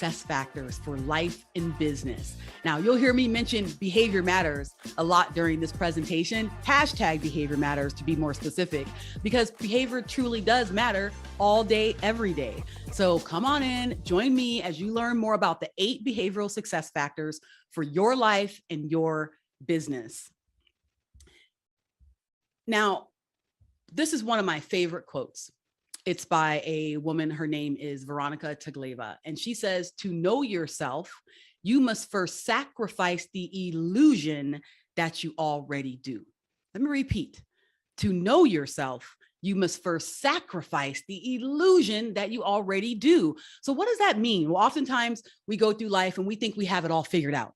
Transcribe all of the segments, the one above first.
success factors for life and business. Now, you'll hear me mention behavior matters a lot during this presentation, hashtag behavior matters to be more specific, because behavior truly does matter all day, every day. So come on in, join me as you learn more about the 8 behavioral success factors for your life and your business. Now, this is one of my favorite quotes. It's by a woman. Her name is Veronica Tagleva. And she says, to know yourself, you must first sacrifice the illusion that you already do. Let me repeat. To know yourself, you must first sacrifice the illusion that you already do. So what does that mean? Well, oftentimes we go through life and we think we have it all figured out.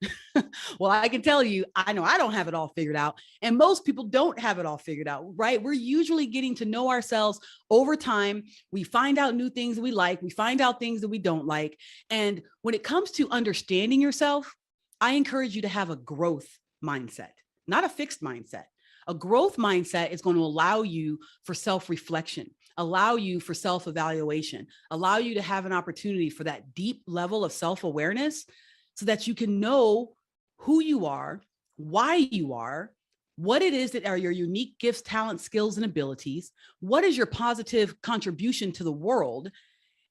Well, I can tell you, I know I don't have it all figured out. And most people don't have it all figured out, right? We're usually getting to know ourselves over time. We find out new things that we like. We find out things that we don't like. And when it comes to understanding yourself, I encourage you to have a growth mindset, not a fixed mindset. A growth mindset is going to allow you for self-reflection, allow you for self-evaluation, allow you to have an opportunity for that deep level of self-awareness so that you can know who you are, why you are, what it is that are your unique gifts, talents, skills, and abilities, what is your positive contribution to the world,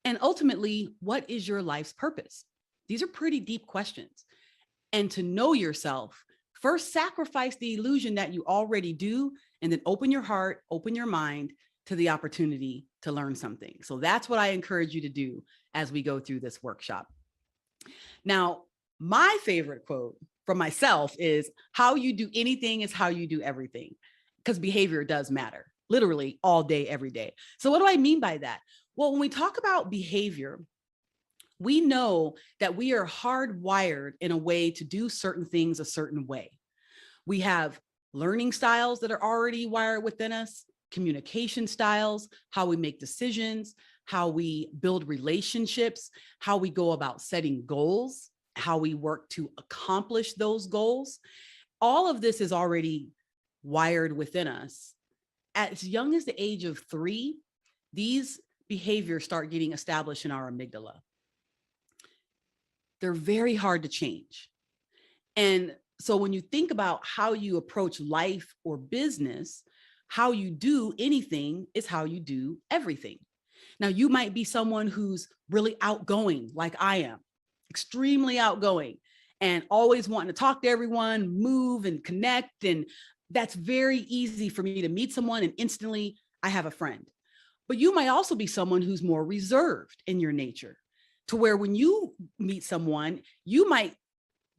and ultimately, what is your life's purpose? These are pretty deep questions. And to know yourself, first, sacrifice the illusion that you already do, and then open your heart, open your mind to the opportunity to learn something. So that's what I encourage you to do as we go through this workshop. Now, my favorite quote from myself is, how you do anything is how you do everything, because behavior does matter, literally all day, every day. So what do I mean by that? Well, when we talk about behavior, we know that we are hardwired in a way to do certain things a certain way. We have learning styles that are already wired within us, communication styles, how we make decisions, how we build relationships, how we go about setting goals, how we work to accomplish those goals. All of this is already wired within us. As young as the age of 3, these behaviors start getting established in our amygdala. They're very hard to change. And so when you think about how you approach life or business, how you do anything is how you do everything. Now, you might be someone who's really outgoing, like I am, extremely outgoing, and always wanting to talk to everyone, move and connect. And that's very easy for me to meet someone and instantly I have a friend. But you might also be someone who's more reserved in your nature, to where when you meet someone, you might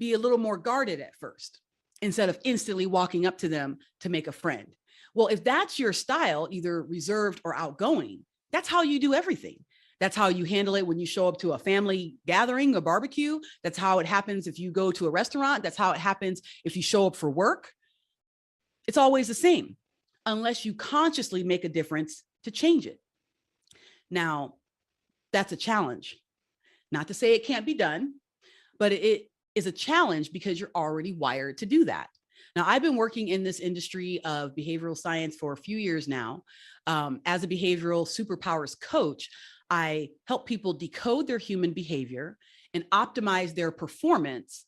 be a little more guarded at first, instead of instantly walking up to them to make a friend. Well, if that's your style, either reserved or outgoing, that's how you do everything. That's how you handle it when you show up to a family gathering, a barbecue. That's how it happens if you go to a restaurant. That's how it happens if you show up for work. It's always the same, unless you consciously make a difference to change it. Now, that's a challenge. Not to say it can't be done, but it is a challenge because you're already wired to do that. Now, I've been working in this industry of behavioral science for a few years now. As a behavioral superpowers coach, I help people decode their human behavior and optimize their performance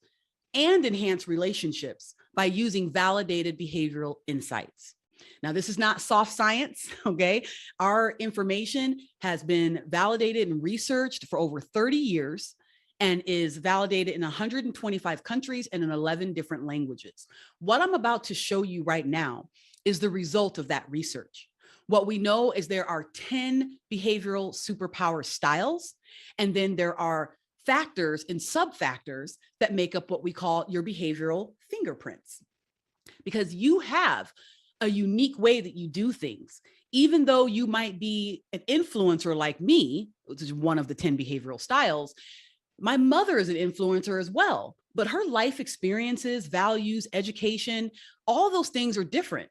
and enhance relationships by using validated behavioral insights. Now, this is not soft science, okay? Our information has been validated and researched for over 30 years and is validated in 125 countries and in 11 different languages. What I'm about to show you right now is the result of that research. What we know is there are 10 behavioral superpower styles, and then there are factors and sub-factors that make up what we call your behavioral fingerprints. Because you have a unique way that you do things. Even though you might be an influencer like me, which is one of the 10 behavioral styles, my mother is an influencer as well, but her life experiences, values, education, all those things are different.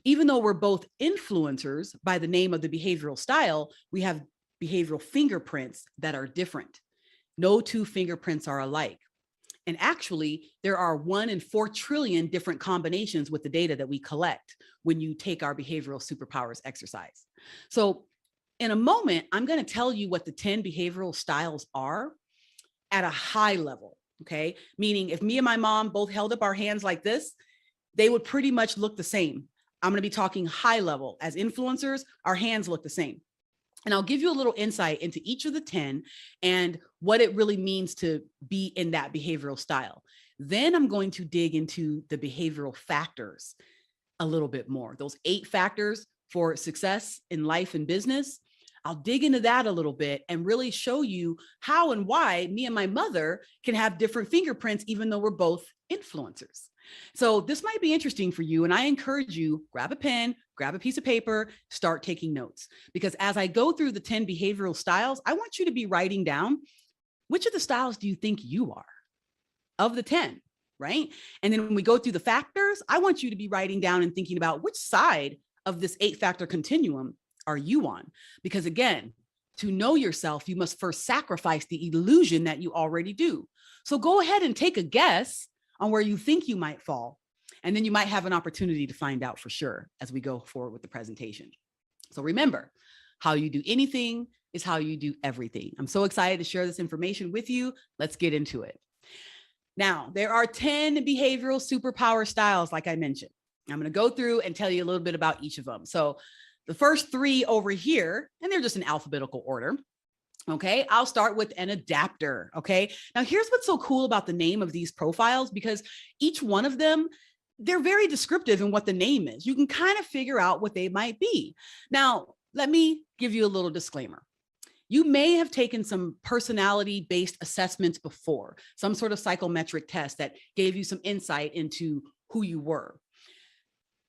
Even though we're both influencers by the name of the behavioral style, we have behavioral fingerprints that are different. No 2 fingerprints are alike. And actually, there are 1 in 4 trillion different combinations with the data that we collect when you take our behavioral superpowers exercise. So in a moment, I'm going to tell you what the 10 behavioral styles are. at a high level. Okay. Meaning if me and my mom both held up our hands like this, they would pretty much look the same. I'm going to be talking high level. As influencers, our hands look the same. And I'll give you a little insight into each of the 10 and what it really means to be in that behavioral style. Then I'm going to dig into the behavioral factors a little bit more. Those 8 factors for success in life and business. I'll dig into that a little bit and really show you how and why me and my mother can have different fingerprints, even though we're both influencers. So this might be interesting for you. And I encourage you, grab a pen, grab a piece of paper, start taking notes. Because as I go through the 10 behavioral styles, I want you to be writing down, which of the styles do you think you are of the 10, right? And then when we go through the factors, I want you to be writing down and thinking about which side of this 8-factor continuum are you on? Because again, to know yourself, you must first sacrifice the illusion that you already do. So go ahead and take a guess on where you think you might fall. And then you might have an opportunity to find out for sure as we go forward with the presentation. So remember, how you do anything is how you do everything. I'm so excited to share this information with you. Let's get into it. Now, there are 10 behavioral superpower styles, like I mentioned. I'm going to go through and tell you a little bit about each of them. So the first 3 over here, and they're just in alphabetical order. Okay, I'll start with an adapter. Okay, now here's what's so cool about the name of these profiles, because each one of them, they're very descriptive in what the name is. You can kind of figure out what they might be. Now, let me give you a little disclaimer. You may have taken some personality-based assessments before, some sort of psychometric test that gave you some insight into who you were.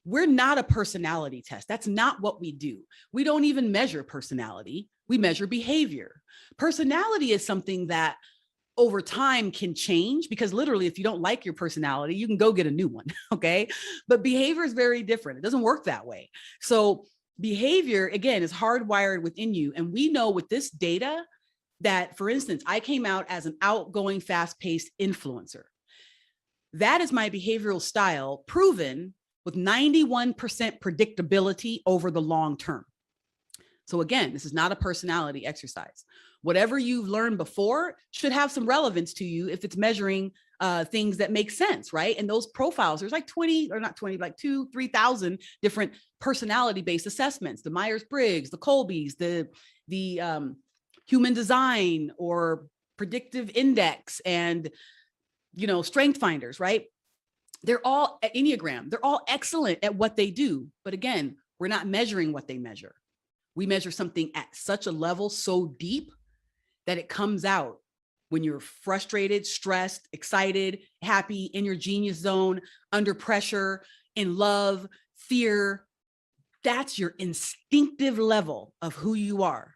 We're not a personality test. That's not what we do. We don't even measure personality. We measure behavior. Personality is something that over time can change, because literally, if you don't like your personality, you can go get a new one, okay? But behavior is very different. It doesn't work that way. So behavior, again, is hardwired within you. And we know with this data that, for instance, I came out as an outgoing, fast-paced influencer. That is my behavioral style, proven with 91% predictability over the long term. So again, this is not a personality exercise. Whatever you've learned before should have some relevance to you if it's measuring things that make sense, right? And those profiles, there's like 20, or not 20, like 2,000, 3,000 different personality-based assessments, the Myers-Briggs, the Colbys, the human design or predictive index, and, strength finders, right? They're all Enneagram. They're all excellent at what they do. But again, we're not measuring what they measure. We measure something at such a level so deep that it comes out when you're frustrated, stressed, excited, happy, in your genius zone, under pressure, in love, fear. That's your instinctive level of who you are.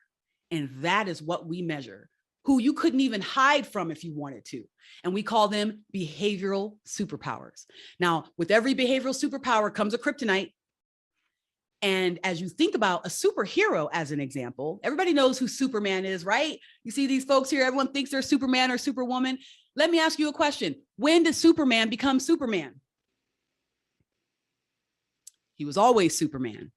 And that is what we measure, who you couldn't even hide from if you wanted to. And we call them behavioral superpowers. Now, with every behavioral superpower comes a kryptonite. And as you think about a superhero as an example, everybody knows who Superman is, right? You see these folks here, everyone thinks they're Superman or Superwoman. Let me ask you a question. When did Superman become Superman? He was always Superman.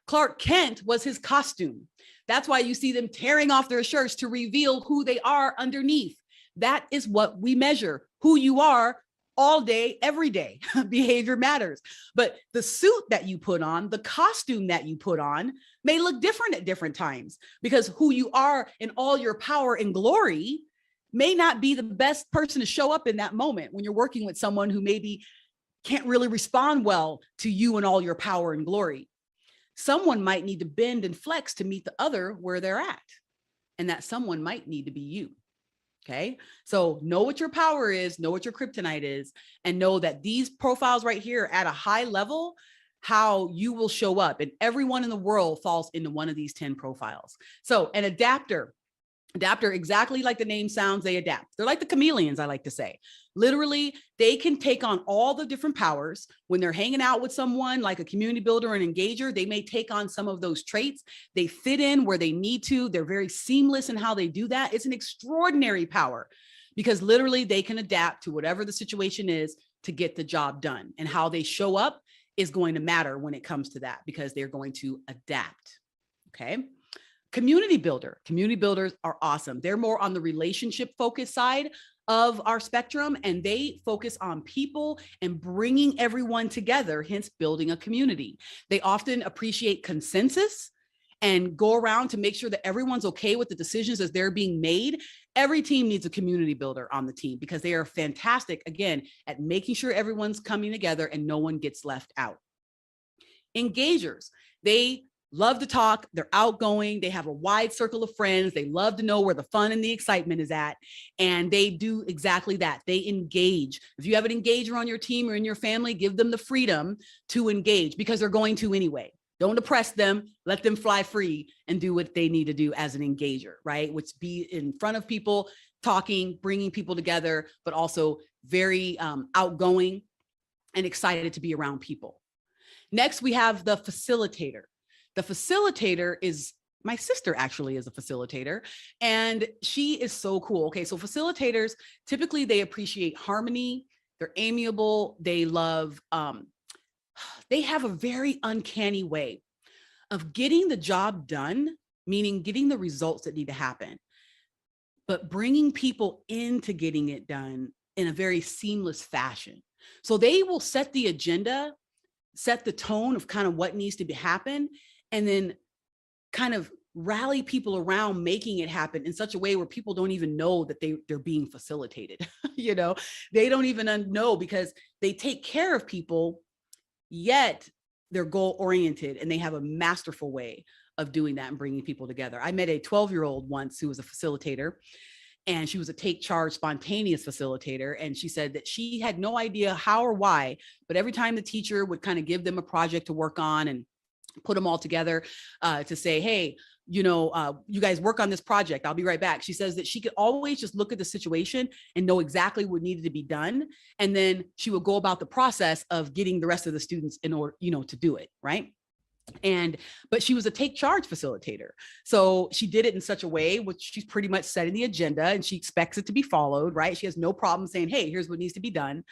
Clark Kent was his costume. That's why you see them tearing off their shirts to reveal who they are underneath. That is what we measure, who you are all day, every day. Behavior matters. But the suit that you put on, the costume that you put on may look different at different times, because who you are in all your power and glory may not be the best person to show up in that moment when you're working with someone who maybe can't really respond well to you and all your power and glory. Someone might need to bend and flex to meet the other where they're at. And that someone might need to be you. Okay, so know what your power is, know what your kryptonite is, and know that these profiles right here at a high level, how you will show up. And everyone in the world falls into one of these 10 profiles. So an adapter, exactly like the name sounds, they adapt. They're like the chameleons, I like to say. Literally, they can take on all the different powers. When they're hanging out with someone like a community builder and engager, they may take on some of those traits. They fit in where they need to. They're very seamless in how they do that. It's an extraordinary power, because literally they can adapt to whatever the situation is to get the job done. And how they show up is going to matter when it comes to that, because they're going to adapt. Okay. Community builder. Community builders are awesome. They're more on the relationship focused side of our spectrum, and they focus on people and bringing everyone together, hence building a community. They often appreciate consensus and go around to make sure that everyone's okay with the decisions as they're being made. Every team needs a community builder on the team because they are fantastic, again, at making sure everyone's coming together and no one gets left out. Engagers, they love to talk, they're outgoing, they have a wide circle of friends, they love to know where the fun and the excitement is at, and they do exactly that. They engage. If you have an engager on your team or in your family, give them the freedom to engage because they're going to anyway. Don't oppress them, let them fly free and do what they need to do as an engager, right? Which be in front of people, talking, bringing people together, but also very outgoing and excited to be around people. Next, we have the facilitator. The facilitator is, my sister actually is a facilitator, and she is so cool. Okay, so facilitators, typically they appreciate harmony, they're amiable, they love, they have a very uncanny way of getting the job done, meaning getting the results that need to happen, but bringing people into getting it done in a very seamless fashion. So they will set the agenda, set the tone of kind of what needs to happen, and then kind of rally people around making it happen in such a way where people don't even know that they're being facilitated. You know, they don't even know because they take care of people, yet they're goal oriented and they have a masterful way of doing that and bringing people together. I met a 12-year-old once who was a facilitator, and she was a take charge, spontaneous facilitator. And she said that she had no idea how or why, but every time the teacher would kind of give them a project to work on and put them all together to say, hey, you know, you guys work on this project, I'll be right back. She says that she could always just look at the situation and know exactly what needed to be done. And then she would go about the process of getting the rest of the students in order, you know, to do it, right? But she was a take charge facilitator. So she did it in such a way, which she's pretty much setting the agenda and she expects it to be followed, right? She has no problem saying, hey, here's what needs to be done.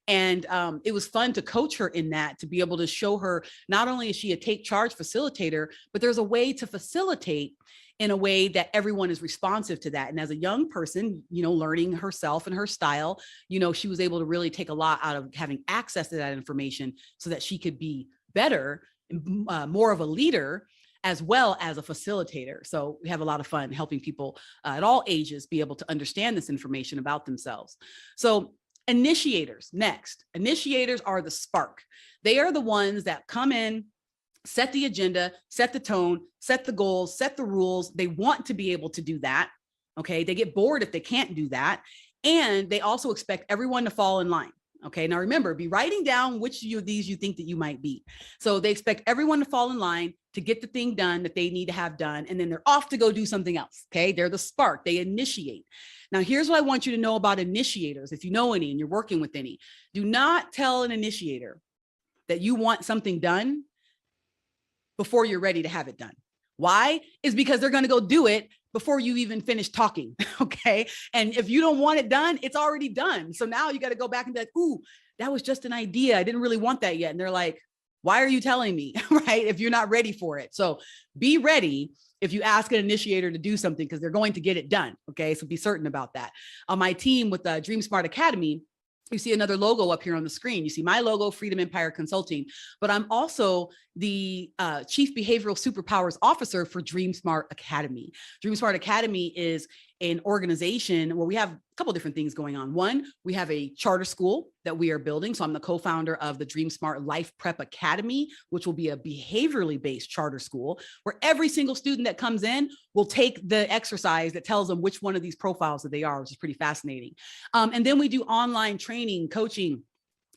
And it was fun to coach her in that, to be able to show her, not only is she a take charge facilitator, but there's a way to facilitate in a way that everyone is responsive to that. And as a young person, you know, learning herself and her style, you know, she was able to really take a lot out of having access to that information so that she could be better, more of a leader, as well as a facilitator. So we have a lot of fun helping people at all ages be able to understand this information about themselves. So initiators, next. Initiators are the spark. They are the ones that come in, set the agenda, set the tone, set the goals, set the rules. They want to be able to do that. Okay. They get bored if they can't do that. And they also expect everyone to fall in line. Okay. Now remember, be writing down which of these you think that you might be. So they expect everyone to fall in line to get the thing done that they need to have done. And then they're off to go do something else. Okay. They're the spark. They initiate. Now, here's what I want you to know about initiators. If you know any and you're working with any, do not tell an initiator that you want something done before you're ready to have it done. Why? Is because they're going to go do it before you even finish talking. Okay. And if you don't want it done, it's already done. So now you got to go back and be like, ooh, that was just an idea. I didn't really want that yet. And they're like, why are you telling me? Right? If you're not ready for it. So be ready if you ask an initiator to do something, because they're going to get it done. Okay. So be certain about that. On my team with the Dream Smart Academy, you see another logo up here on the screen. You see my logo, Freedom Empire Consulting, but I'm also the Chief Behavioral Superpowers Officer for Dream Smart Academy. Dream Smart Academy is an organization where we have a couple different things going on. One, we have a charter school that we are building. So I'm the co-founder of the Dream Smart Life Prep Academy, which will be a behaviorally based charter school where every single student that comes in will take the exercise that tells them which one of these profiles that they are, which is pretty fascinating. And then we do online training, coaching,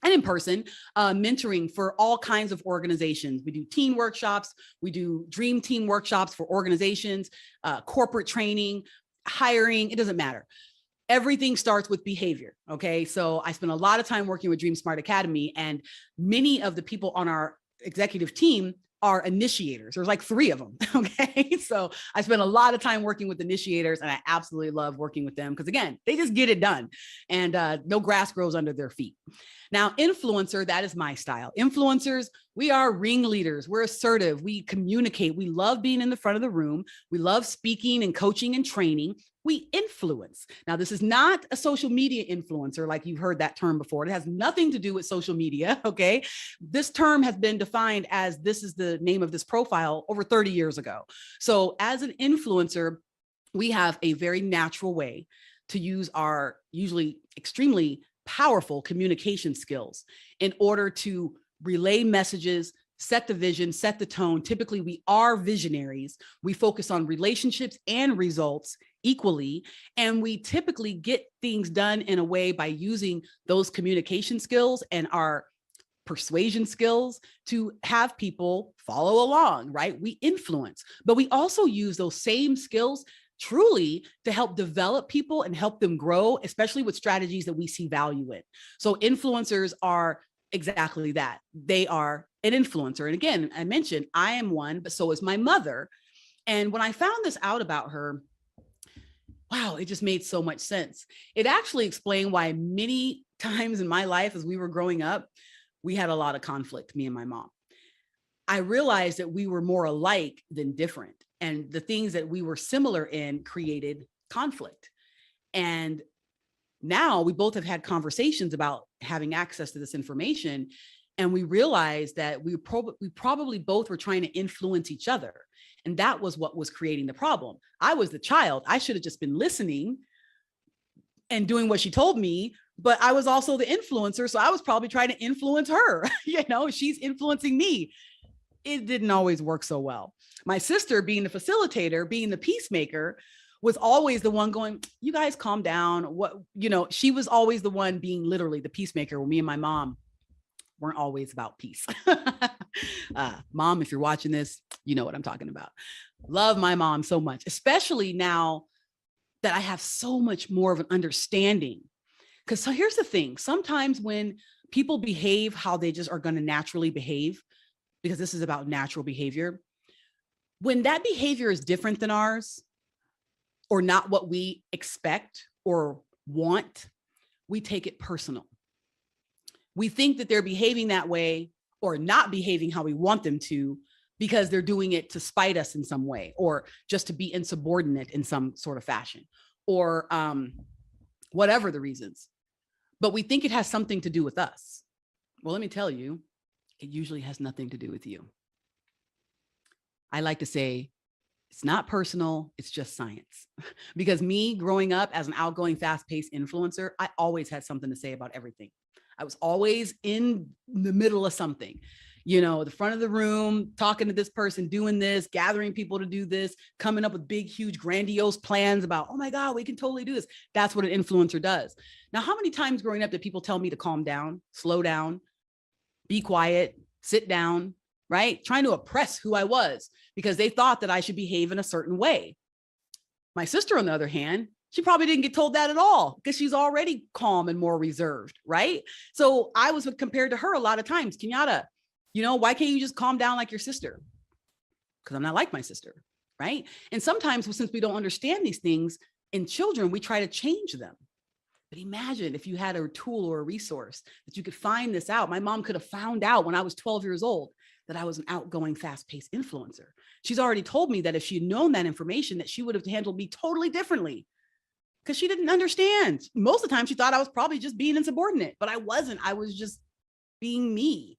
and in person mentoring for all kinds of organizations. We do teen workshops, we do dream team workshops for organizations, corporate training, hiring, it doesn't matter. Everything starts with behavior. Okay. So I spent a lot of time working with Dream Smart Academy, and many of the people on our executive team are initiators. There's like 3 of them. Okay. So I spent a lot of time working with initiators, and I absolutely love working with them because, again, they just get it done and no grass grows under their feet. Now, influencer, that is my style. Influencers, we are ringleaders. We're assertive. We communicate. We love being in the front of the room. We love speaking and coaching and training. We influence. Now, this is not a social media influencer, like you've heard that term before. It has nothing to do with social media, okay? This term has been defined as, this is the name of this profile, over 30 years ago. So as an influencer, we have a very natural way to use our usually extremely powerful communication skills in order to relay messages, set the vision, set the tone. Typically, we are visionaries. We focus on relationships and results equally. And we typically get things done in a way by using those communication skills and our persuasion skills to have people follow along, right? We influence, but we also use those same skills truly to help develop people and help them grow, especially with strategies that we see value in. So influencers are exactly that. They are an influencer. And again, I mentioned I am one, but so is my mother. And when I found this out about her, wow, it just made so much sense. It actually explained why many times in my life as we were growing up, we had a lot of conflict, me and my mom. I realized that we were more alike than different. And the things that we were similar in created conflict. And now we both have had conversations about having access to this information. And we realized that we probably both were trying to influence each other. And that was what was creating the problem. I was the child. I should have just been listening and doing what she told me, but I was also the influencer. So I was probably trying to influence her. She's influencing me. It didn't always work so well. My sister, being the facilitator, being the peacemaker, was always the one going, you guys calm down. She was always the one being literally the peacemaker, when me and my mom weren't always about peace. Mom, if you're watching this, you know what I'm talking about. Love my mom so much, especially now that I have so much more of an understanding. So here's the thing. Sometimes when people behave how they just are going to naturally behave, because this is about natural behavior, when that behavior is different than ours or not what we expect or want, we take it personal. We think that they're behaving that way or not behaving how we want them to because they're doing it to spite us in some way, or just to be insubordinate in some sort of fashion, or whatever the reasons. But we think it has something to do with us. Well, let me tell you, it usually has nothing to do with you. I like to say it's not personal, it's just science. Because me growing up as an outgoing, fast-paced influencer, I always had something to say about everything. I was always in the middle of something, the front of the room, talking to this person, doing this, gathering people to do this, coming up with big, huge, grandiose plans about, oh my God, we can totally do this. That's what an influencer does. Now, how many times growing up did people tell me to calm down, slow down, be quiet, sit down, right? Trying to oppress who I was because they thought that I should behave in a certain way. My sister, on the other hand, she probably didn't get told that at all because she's already calm and more reserved, right? So I was compared to her a lot of times. Kenyatta, why can't you just calm down like your sister? Because I'm not like my sister, right? And sometimes, since we don't understand these things in children, we try to change them. But imagine if you had a tool or a resource that you could find this out. My mom could have found out when I was 12 years old that I was an outgoing, fast-paced influencer. She's already told me that if she had known that information, that she would have handled me totally differently, because she didn't understand. Most of the time, she thought I was probably just being insubordinate, but I wasn't. I was just being me,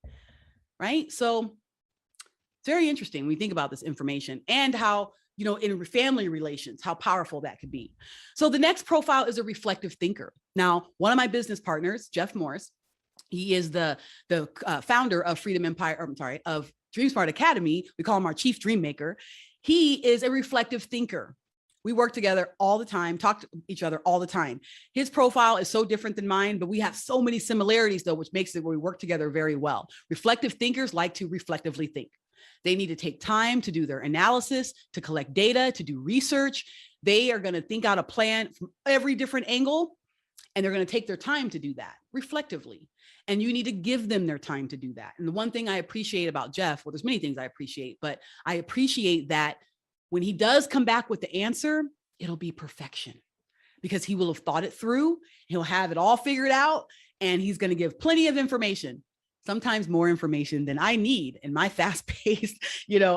right? So it's very interesting when we think about this information and how, in family relations, how powerful that could be. So the next profile is a reflective thinker. Now, one of my business partners, Jeff Morris, he is the founder of of Dream Smart Academy. We call him our chief dream maker. He is a reflective thinker. We work together all the time, talk to each other all the time. His profile is so different than mine, but we have so many similarities though, which makes it where we work together very well. Reflective thinkers like to reflectively think. They need to take time to do their analysis, to collect data, to do research. They are going to think out a plan from every different angle, and they're going to take their time to do that reflectively. And you need to give them their time to do that. And the one thing I appreciate about Jeff, well, there's many things I appreciate, but I appreciate that when he does come back with the answer, it'll be perfection, because he will have thought it through. He'll have it all figured out. and he's going to give plenty of information, sometimes more information than I need in my fast-paced,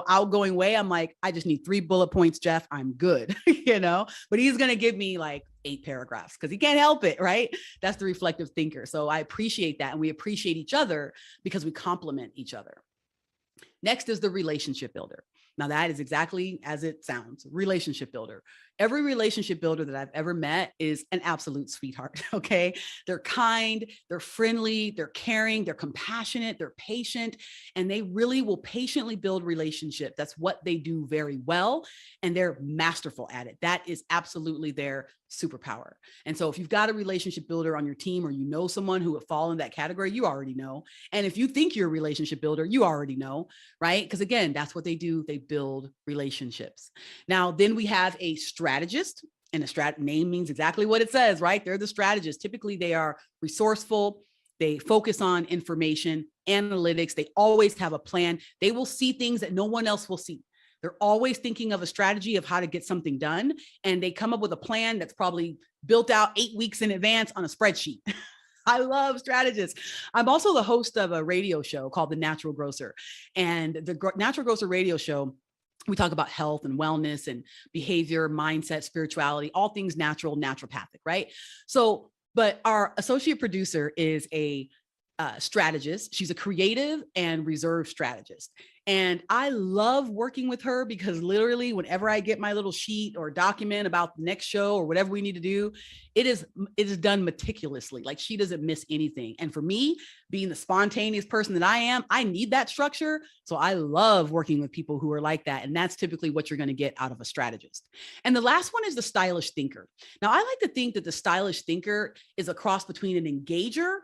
outgoing way. I'm like, I just need 3 bullet points, Jeff. I'm good, but he's going to give me like 8 paragraphs because he can't help it, right? That's the reflective thinker. So I appreciate that. And we appreciate each other because we complement each other. Next is the relationship builder. Now that is exactly as it sounds, relationship builder. Every relationship builder that I've ever met is an absolute sweetheart, okay? They're kind, they're friendly, they're caring, they're compassionate, they're patient, and they really will patiently build relationship. That's what they do very well, and they're masterful at it. That is absolutely their superpower. And so if you've got a relationship builder on your team, or you know someone who would fall in that category, you already know. And if you think you're a relationship builder, you already know, right? Because again, that's what they do. They build relationships. Now, then we have a strategist, and a name means exactly what it says, right? They're the strategist. Typically, they are resourceful. They focus on information, analytics. They always have a plan. They will see things that no one else will see. They're always thinking of a strategy of how to get something done. And they come up with a plan that's probably built out 8 weeks in advance on a spreadsheet. I love strategists. I'm also the host of a radio show called The Natural Grocer. And the Natural Grocer radio show, we talk about health and wellness and behavior, mindset, spirituality, all things natural, naturopathic, right? So, but our associate producer is a strategist. She's a creative and reserve strategist. And I love working with her because literally whenever I get my little sheet or document about the next show or whatever we need to do, it is done meticulously. Like she doesn't miss anything. And for me, being the spontaneous person that I am, I need that structure. So I love working with people who are like that. And that's typically what you're going to get out of a strategist. And the last one is the stylish thinker. Now, I like to think that the stylish thinker is a cross between an engager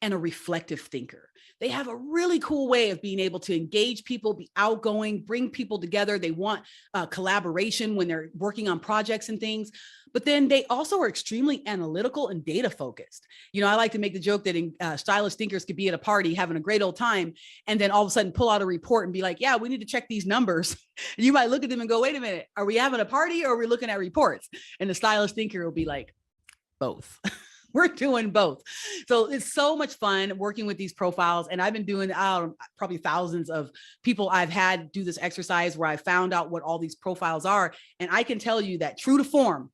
and a reflective thinker. They have a really cool way of being able to engage people, be outgoing, bring people together. They want collaboration when they're working on projects and things, but then they also are extremely analytical and data focused. I like to make the joke that stylish thinkers could be at a party having a great old time and then all of a sudden pull out a report and be like, yeah, we need to check these numbers. And you might look at them and go, wait a minute, are we having a party or are we looking at reports? And the stylish thinker will be like, both. We're doing both. So it's so much fun working with these profiles. And I've been doing probably thousands of people I've had do this exercise where I found out what all these profiles are. And I can tell you that true to form,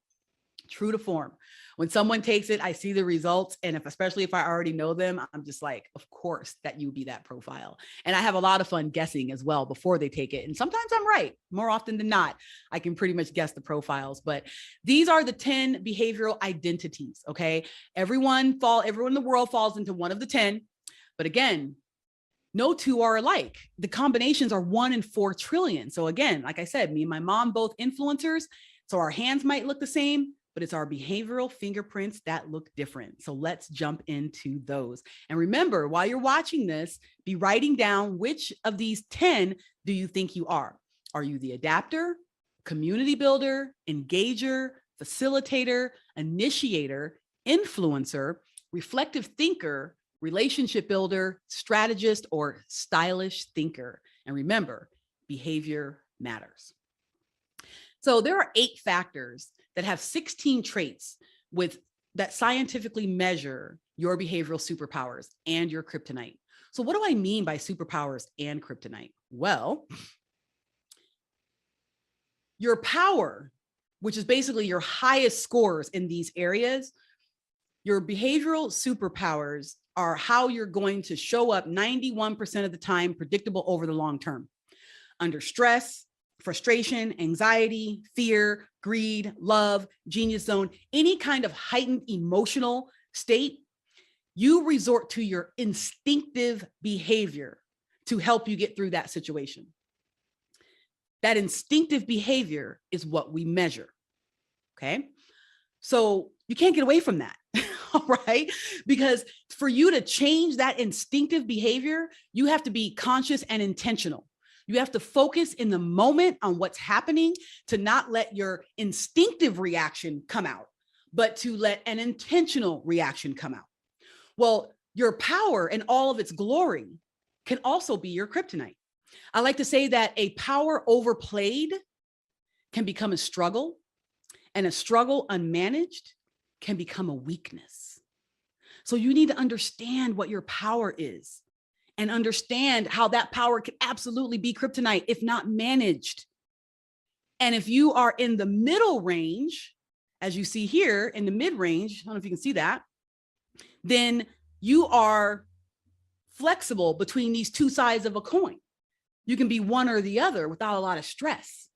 when someone takes it, I see the results. And especially if I already know them, I'm just like, of course that you be that profile. And I have a lot of fun guessing as well before they take it. And sometimes I'm right. More often than not, I can pretty much guess the profiles, but these are the 10 behavioral identities. Okay. Everyone in the world falls into one of the 10, but again, no two are alike. The combinations are 1 in 4 trillion. So again, like I said, me and my mom, both influencers. So our hands might look the same, but it's our behavioral fingerprints that look different. So let's jump into those. And remember, while you're watching this, be writing down which of these 10 do you think you are? Are you the adapter, community builder, engager, facilitator, initiator, influencer, reflective thinker, relationship builder, strategist, or stylish thinker? And remember, behavior matters. So there are 8 factors that have 16 traits that scientifically measure your behavioral superpowers and your kryptonite. So what do I mean by superpowers and kryptonite? Well, your power, which is basically your highest scores in these areas, your behavioral superpowers are how you're going to show up 91% of the time, predictable over the long term. Under stress, frustration, anxiety, fear, greed, love, genius zone, any kind of heightened emotional state, you resort to your instinctive behavior to help you get through that situation. That instinctive behavior is what we measure. Okay. So you can't get away from that. All right. Because for you to change that instinctive behavior, you have to be conscious and intentional. You have to focus in the moment on what's happening to not let your instinctive reaction come out, but to let an intentional reaction come out. Well, your power and all of its glory can also be your kryptonite. I like to say that a power overplayed can become a struggle, and a struggle unmanaged can become a weakness. So you need to understand what your power is and understand how that power could absolutely be kryptonite if not managed. And if you are in the middle range, as you see here in the mid range, I don't know if you can see that, then you are flexible between these two sides of a coin. You can be one or the other without a lot of stress.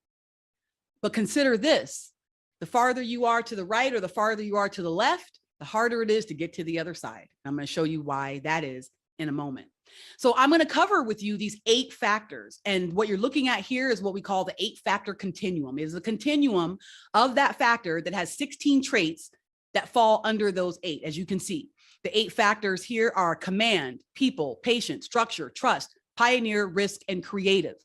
But consider this, the farther you are to the right or the farther you are to the left, the harder it is to get to the other side. I'm going to show you why that is in a moment. So I'm going to cover with you these 8 factors. And what you're looking at here is what we call the 8-factor continuum. It is a continuum of that factor that has 16 traits that fall under those 8, as you can see. The 8 factors here are command, people, patience, structure, trust, pioneer, risk, and creative.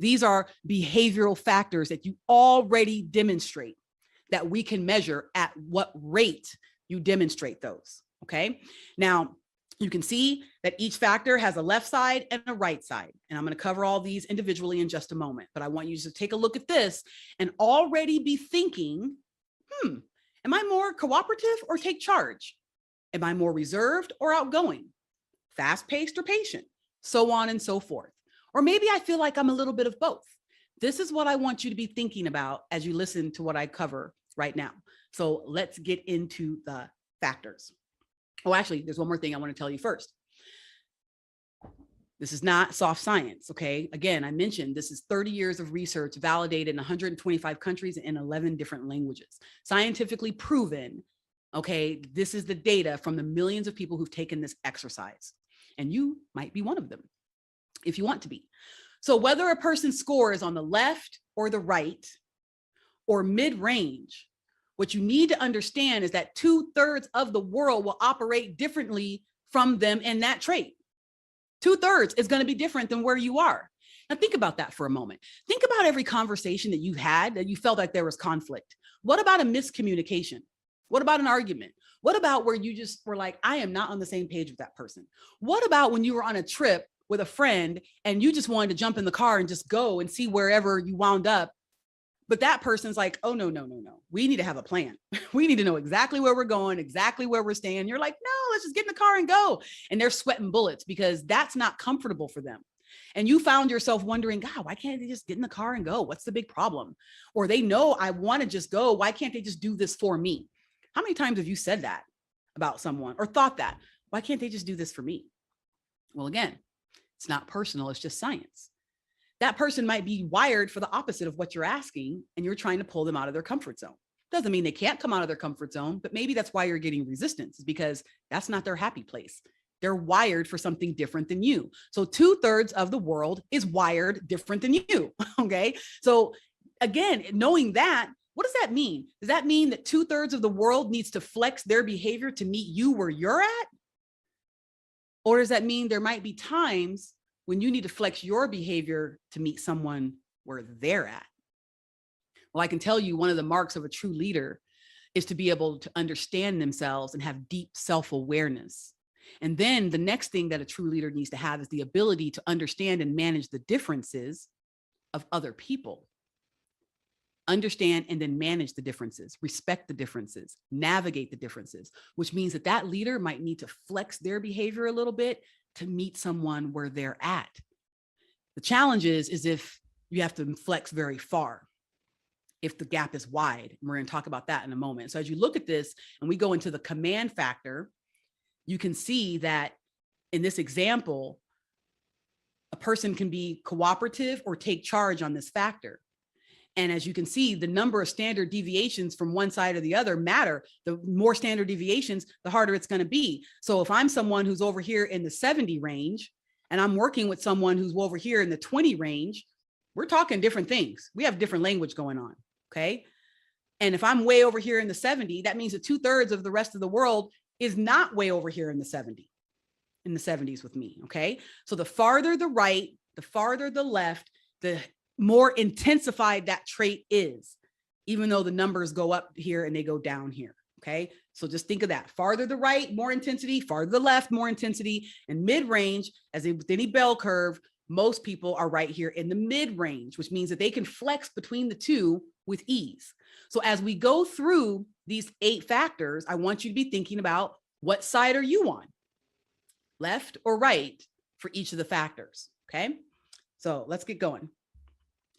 These are behavioral factors that you already demonstrate that we can measure at what rate you demonstrate those, okay? Now, you can see that each factor has a left side and a right side. And I'm going to cover all these individually in just a moment, but I want you to take a look at this and already be thinking, am I more cooperative or take charge? Am I more reserved or outgoing? Fast-paced or patient? So on and so forth. Or maybe I feel like I'm a little bit of both. This is what I want you to be thinking about as you listen to what I cover right now. So let's get into the factors. Oh, actually, there's one more thing I want to tell you first. This is not soft science, okay? Again, I mentioned this is 30 years of research validated in 125 countries in 11 different languages. Scientifically proven, okay? This is the data from the millions of people who've taken this exercise. And you might be one of them if you want to be. So whether a person scores on the left or the right or mid-range, what you need to understand is that 2/3 of the world will operate differently from them in that trait. 2/3 is going to be different than where you are. Now think about that for a moment. Think about every conversation that you had that you felt like there was conflict. What about a miscommunication? What about an argument? What about where you just were like, I am not on the same page with that person? What about when you were on a trip with a friend and you just wanted to jump in the car and just go and see wherever you wound up? But that person's like, oh, no. We need to have a plan. We need to know exactly where we're going, exactly where we're staying. You're like, no, let's just get in the car and go. And they're sweating bullets because that's not comfortable for them. And you found yourself wondering, God, why can't they just get in the car and go? What's the big problem? Or they know I want to just go. Why can't they just do this for me? How many times have you said that about someone or thought that? Why can't they just do this for me? Well, again, it's not personal. It's just science. That person might be wired for the opposite of what you're asking, and you're trying to pull them out of their comfort zone. Doesn't mean they can't come out of their comfort zone, but maybe that's why you're getting resistance, is because that's not their happy place. They're wired for something different than you. So 2/3 of the world is wired different than you, okay? So again, knowing that, what does that mean? Does that mean that 2/3 of the world needs to flex their behavior to meet you where you're at? Or does that mean there might be times when you need to flex your behavior to meet someone where they're at? Well, I can tell you one of the marks of a true leader is to be able to understand themselves and have deep self-awareness. And then the next thing that a true leader needs to have is the ability to understand and manage the differences of other people. Understand and then manage the differences, respect the differences, navigate the differences, which means that that leader might need to flex their behavior a little bit to meet someone where they're at. The challenge is if you have to flex very far, if the gap is wide. And we're going to talk about that in a moment. So as you look at this and we go into the command factor, you can see that in this example, a person can be cooperative or take charge on this factor. And as you can see, the number of standard deviations from one side or the other matter. The more standard deviations, the harder it's going to be. So if I'm someone who's over here in the 70 range, and I'm working with someone who's over here in the 20 range, we're talking different things. We have different language going on, okay? And if I'm way over here in the 70, that means that 2/3 of the rest of the world is not way over here in the 70s with me, okay? So the farther the right, the farther the left, the more intensified that trait is, even though the numbers go up here and they go down here, okay? So just think of that. Farther the right, more intensity, farther the left, more intensity, and mid-range, as with any bell curve, most people are right here in the mid-range, which means that they can flex between the two with ease. So as we go through these 8 factors, I want you to be thinking about What side are you on? Left or right for each of the factors, okay? So let's get going.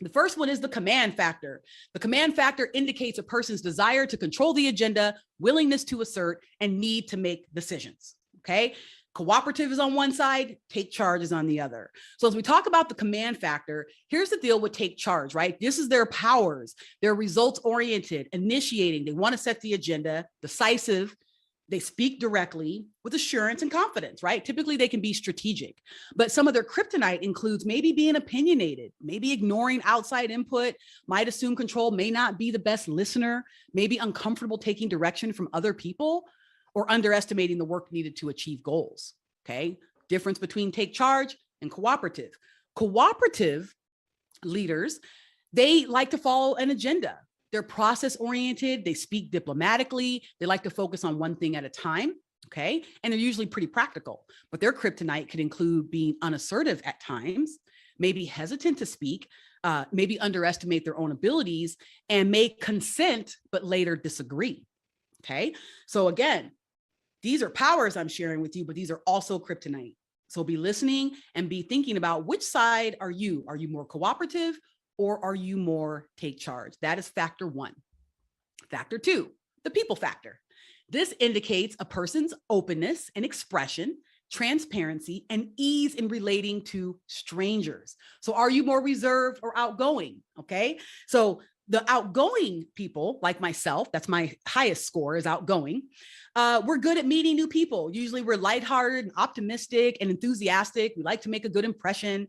The first one is the command factor. The command factor indicates a person's desire to control the agenda, willingness to assert, and need to make decisions, okay? Cooperative is on one side, take charge is on the other. So as we talk about the command factor, here's the deal with take charge, right? This is their powers. They're results oriented, initiating. They want to set the agenda, decisive. They speak directly with assurance and confidence, right? Typically they can be strategic, but some of their kryptonite includes maybe being opinionated, maybe ignoring outside input, might assume control, may not be the best listener, maybe uncomfortable taking direction from other people, or underestimating the work needed to achieve goals, okay? Difference between take charge and cooperative. Cooperative leaders, they like to follow an agenda. They're process oriented, they speak diplomatically, they like to focus on one thing at a time, okay? And they're usually pretty practical, but their kryptonite could include being unassertive at times, maybe hesitant to speak, maybe underestimate their own abilities, and may consent, but later disagree, okay? So again, these are powers I'm sharing with you, but these are also kryptonite. So be listening and be thinking about which side are you? Are you more cooperative or are you more take charge? That is factor one. Factor two, the people factor. This indicates a person's openness and expression, transparency, and ease in relating to strangers. So are you more reserved or outgoing? Okay. So the outgoing people like myself, that's my highest score is outgoing. We're good at meeting new people. Usually we're lighthearted, and optimistic, and enthusiastic. We like to make a good impression.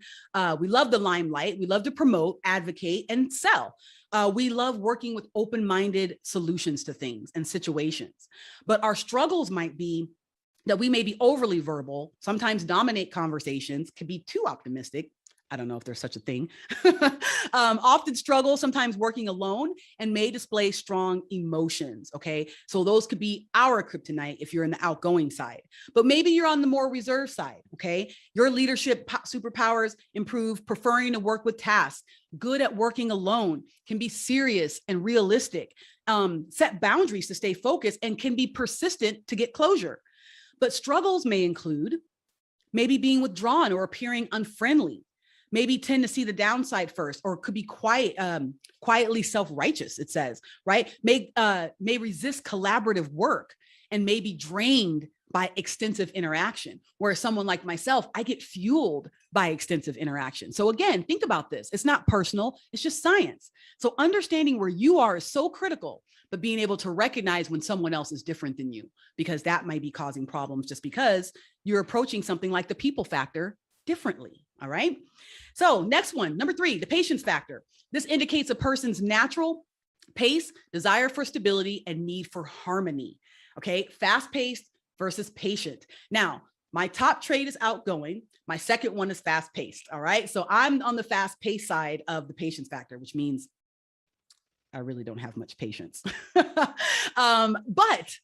We love the limelight. We love to promote, advocate, and sell. We love working with open-minded solutions to things and situations. But our struggles might be that we may be overly verbal, sometimes dominate conversations, could be too optimistic. I don't know if there's such a thing. Often struggle, sometimes working alone, and may display strong emotions, okay? So those could be our kryptonite if you're in the outgoing side, but maybe you're on the more reserved side, okay? Your leadership superpowers improve preferring to work with tasks, good at working alone, can be serious and realistic, set boundaries to stay focused, and can be persistent to get closure. But struggles may include maybe being withdrawn or appearing unfriendly, maybe tend to see the downside first, or could be quietly self-righteous, it says, right? May resist collaborative work and may be drained by extensive interaction. Whereas someone like myself, I get fueled by extensive interaction. So again, think about this. It's not personal, it's just science. So understanding where you are is so critical, but being able to recognize when someone else is different than you, because that might be causing problems just because you're approaching something like the people factor differently, all right? So next one, number three, the patience factor. This indicates a person's natural pace, desire for stability, and need for harmony, okay? Fast-paced versus patient. Now, my top trait is outgoing. My second one is fast-paced, all right? So I'm on the fast-paced side of the patience factor, which means I really don't have much patience. But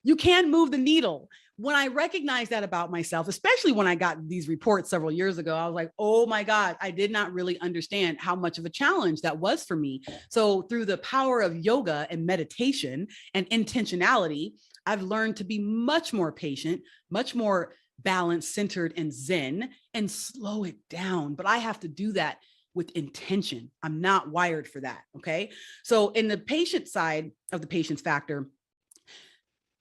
you can move the needle. When I recognized that about myself, especially when I got these reports several years ago, I was like, oh my God, I did not really understand how much of a challenge that was for me. So through the power of yoga and meditation and intentionality, I've learned to be much more patient, much more balanced, centered, and zen, and slow it down. But I have to do that with intention. I'm not wired for that, okay? So in the patient side of the patience factor,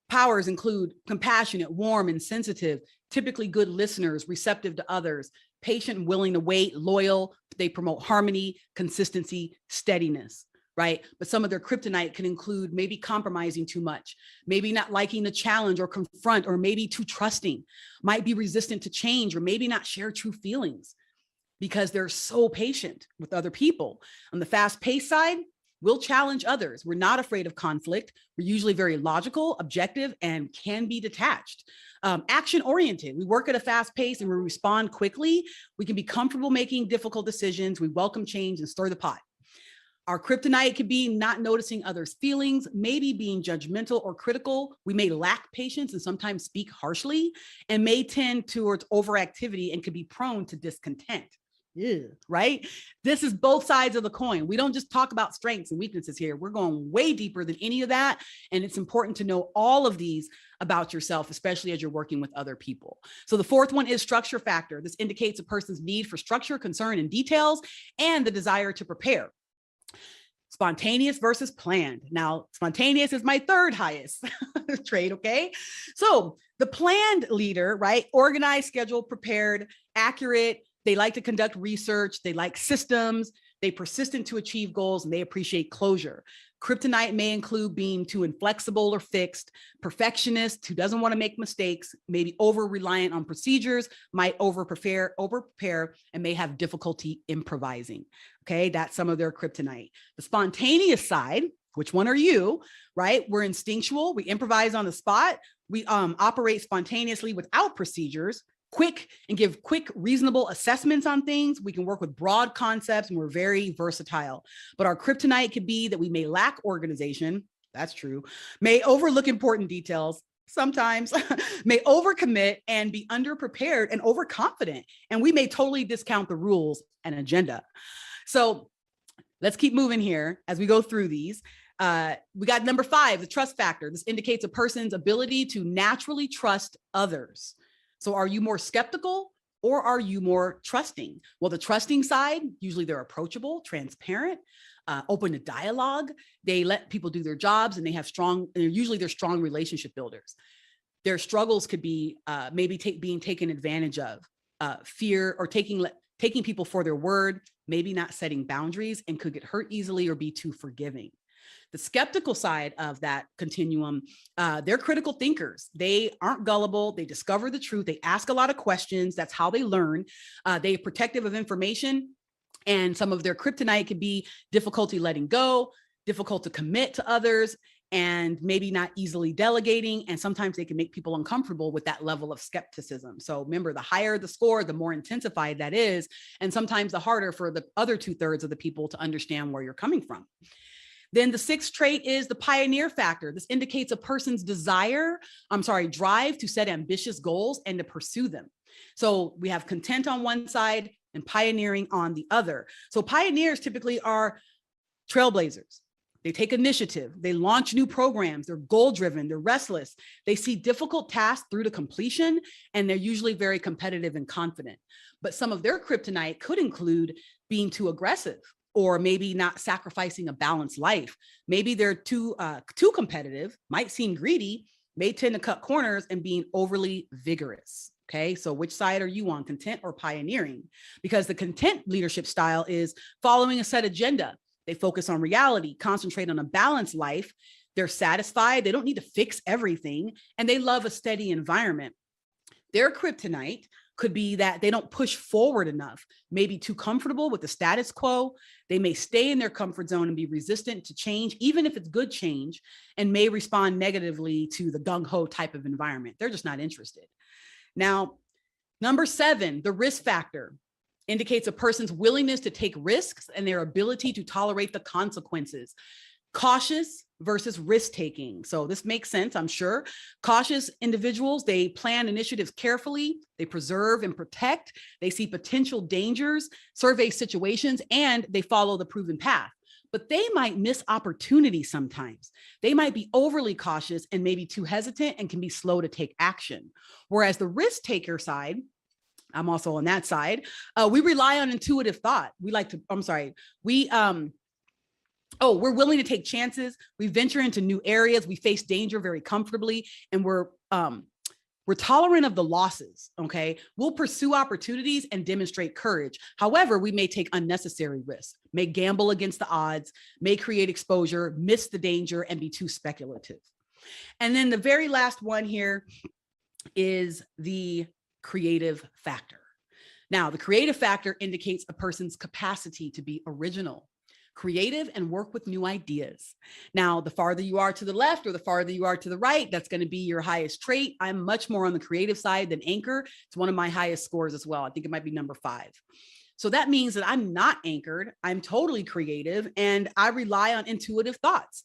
powers include compassionate, warm, and sensitive, typically good listeners, receptive to others, patient and willing to wait, loyal. They promote harmony, consistency, steadiness, right? But some of their kryptonite can include maybe compromising too much, maybe not liking the challenge or confront, or maybe too trusting, might be resistant to change, or maybe not share true feelings because they're so patient with other people. On the fast-paced side, we'll challenge others. We're not afraid of conflict. We're usually very logical, objective, and can be detached. Action-oriented. We work at a fast pace and we respond quickly. We can be comfortable making difficult decisions. We welcome change and stir the pot. Our kryptonite could be not noticing others' feelings, maybe being judgmental or critical. We may lack patience and sometimes speak harshly, and may tend towards overactivity and could be prone to discontent. Ew, right? This is both sides of the coin. We don't just talk about strengths and weaknesses here. We're going way deeper than any of that. And it's important to know all of these about yourself, especially as you're working with other people. So the fourth one is structure factor. This indicates a person's need for structure, concern, and details, and the desire to prepare. Spontaneous versus planned. Now, spontaneous is my third highest trait, okay? So the planned leader, right? Organized, scheduled, prepared, accurate. They like to conduct research. They like systems. They persistent to achieve goals, and they appreciate closure. Kryptonite may include being too inflexible or fixed, perfectionist who doesn't want to make mistakes, maybe over-reliant on procedures, might over-prepare, and may have difficulty improvising. Okay, that's some of their kryptonite. The spontaneous side, which one are you, right? We're instinctual, we improvise on the spot, we operate spontaneously without procedures, quick and give quick, reasonable assessments on things. We can work with broad concepts and we're very versatile. But our kryptonite could be that we may lack organization. That's true. May overlook important details. Sometimes may overcommit and be underprepared and overconfident. And we may totally discount the rules and agenda. So let's keep moving here as we go through these. We got number 5, the trust factor. This indicates a person's ability to naturally trust others. So are you more skeptical or are you more trusting? Well, the trusting side, usually they're approachable, transparent, open to dialogue. They let people do their jobs and they have usually they're strong relationship builders. Their struggles could be maybe being taken advantage of, fear, or taking people for their word, maybe not setting boundaries, and could get hurt easily or be too forgiving. The skeptical side of that continuum, they're critical thinkers. They aren't gullible. They discover the truth. They ask a lot of questions. That's how they learn. They're protective of information. And some of their kryptonite could be difficulty letting go, difficult to commit to others, and maybe not easily delegating. And sometimes they can make people uncomfortable with that level of skepticism. So remember, the higher the score, the more intensified that is. And sometimes the harder for the other 2/3 of the people to understand where you're coming from. Then the 6th trait is the pioneer factor. This indicates a person's drive to set ambitious goals and to pursue them. So we have content on one side and pioneering on the other. So pioneers typically are trailblazers. They take initiative, they launch new programs, they're goal-driven, they're restless, they see difficult tasks through to completion, and they're usually very competitive and confident. But some of their kryptonite could include being too aggressive, or maybe not sacrificing a balanced life. Maybe they're too competitive, might seem greedy, may tend to cut corners, and being overly vigorous. Okay, so which side are you on, content or pioneering? Because the content leadership style is following a set agenda. They focus on reality, concentrate on a balanced life. They're satisfied. They don't need to fix everything. And they love a steady environment. Their kryptonite could be that they don't push forward enough, maybe too comfortable with the status quo. They may stay in their comfort zone and be resistant to change, even if it's good change, and may respond negatively to the gung-ho type of environment. They're just not interested. Now, number 7, the risk factor, indicates a person's willingness to take risks and their ability to tolerate the consequences. Cautious versus risk-taking. So this makes sense, I'm sure. Cautious individuals, they plan initiatives carefully, they preserve and protect, they see potential dangers, survey situations, and they follow the proven path. But they might miss opportunities sometimes. They might be overly cautious and maybe too hesitant and can be slow to take action. Whereas the risk-taker side, I'm also on that side, we rely on intuitive thought. We're willing to take chances. We venture into new areas. We face danger very comfortably, and we're tolerant of the losses. Okay, we'll pursue opportunities and demonstrate courage. However, we may take unnecessary risks, may gamble against the odds, may create exposure, miss the danger, and be too speculative. And then the very last one here is the creative factor. Now, the creative factor indicates a person's capacity to be original, creative, and work with new ideas. Now, the farther you are to the left or the farther you are to the right, that's going to be your highest trait. I'm much more on the creative side than anchor. It's one of my highest scores as well. I think it might be number 5. So that means that I'm not anchored. I'm totally creative, and I rely on intuitive thoughts.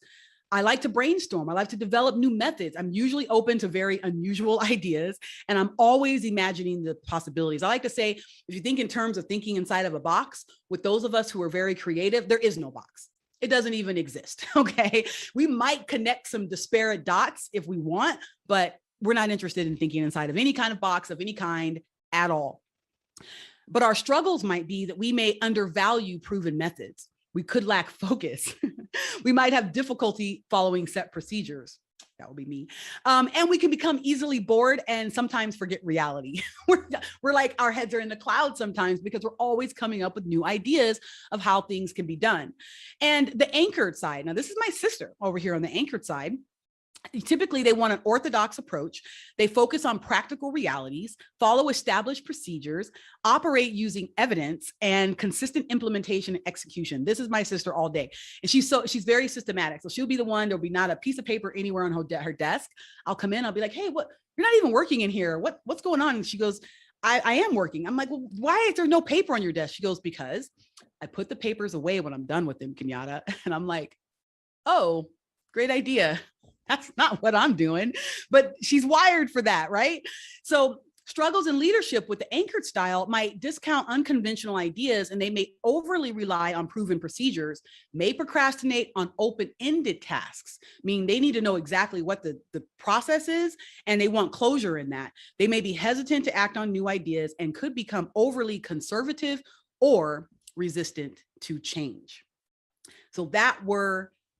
I like to brainstorm. I like to develop new methods. I'm usually open to very unusual ideas, and I'm always imagining the possibilities. I like to say, if you think in terms of thinking inside of a box, with those of us who are very creative, there is no box. It doesn't even exist. Okay. We might connect some disparate dots if we want, but we're not interested in thinking inside of any kind of box of any kind at all. But our struggles might be that we may undervalue proven methods. We could lack focus. We might have difficulty following set procedures. That would be me. And we can become easily bored and sometimes forget reality. We're like, our heads are in the clouds sometimes because we're always coming up with new ideas of how things can be done. And the anchored side, now this is my sister over here on the anchored side. Typically, they want an orthodox approach. They focus on practical realities, follow established procedures, operate using evidence, and consistent implementation and execution. This is my sister all day. And she's very systematic. So she'll be the one, there'll be not a piece of paper anywhere on her desk. I'll come in, I'll be like, hey, what? You're not even working in here. What's going on? And she goes, I am working. I'm like, well, why is there no paper on your desk? She goes, because I put the papers away when I'm done with them, Kenyatta. And I'm like, oh, great idea. That's not what I'm doing, but she's wired for that, right? So struggles in leadership with the anchored style might discount unconventional ideas, and they may overly rely on proven procedures, may procrastinate on open-ended tasks, meaning they need to know exactly what the process is, and they want closure in that. They may be hesitant to act on new ideas and could become overly conservative or resistant to change. So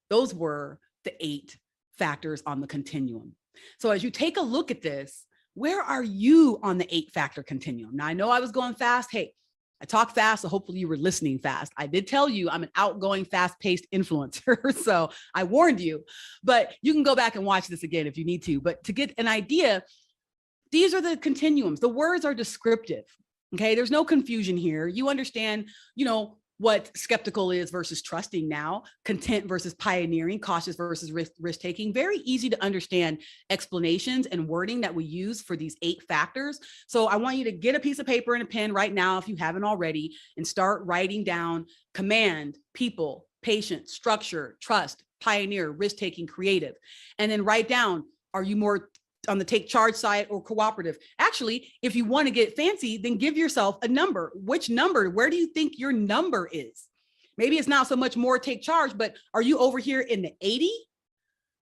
those were the 8 factors on the continuum. So as you take a look at this, where are you on the 8-factor continuum? Now, I know I was going fast. Hey, I talk fast, so hopefully you were listening fast. I did tell you I'm an outgoing, fast-paced influencer, so I warned you, but you can go back and watch this again if you need to. But to get an idea, these are the continuums. The words are descriptive, okay? There's no confusion here. You understand, what skeptical is versus trusting now, content versus pioneering, cautious versus risk-taking. Very easy to understand explanations and wording that we use for these 8 factors. So I want you to get a piece of paper and a pen right now, if you haven't already, and start writing down command, people, patient, structure, trust, pioneer, risk-taking, creative. And then write down, are you more on the take charge side or cooperative? Actually, if you want to get fancy, then give yourself a number. Which number? Where do you think your number is? Maybe it's not so much more take charge, but are you over here in the 80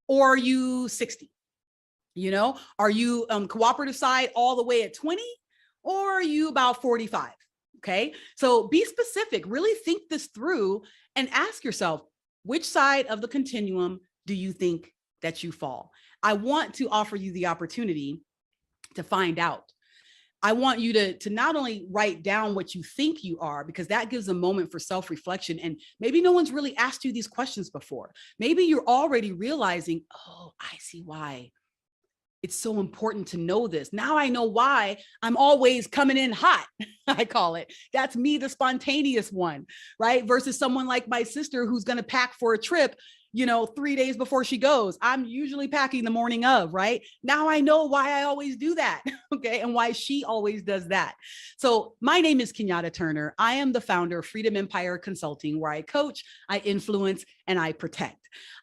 or are you 60? Are you cooperative side all the way at 20 or are you about 45? Okay. So be specific, really think this through and ask yourself, which side of the continuum do you think that you fall? I want to offer you the opportunity to find out. I want you to not only write down what you think you are, because that gives a moment for self-reflection. And maybe no one's really asked you these questions before. Maybe you're already realizing, oh, I see why it's so important to know this. Now I know why I'm always coming in hot, I call it. That's me, the spontaneous one, right? Versus someone like my sister who's going to pack for a trip 3 days before she goes. I'm usually packing the morning of, right? Now I know why I always do that, okay? And why she always does that. So my name is Kenyatta Turner. I am the founder of Freedom Empire Consulting, where I coach, I influence, and I protect.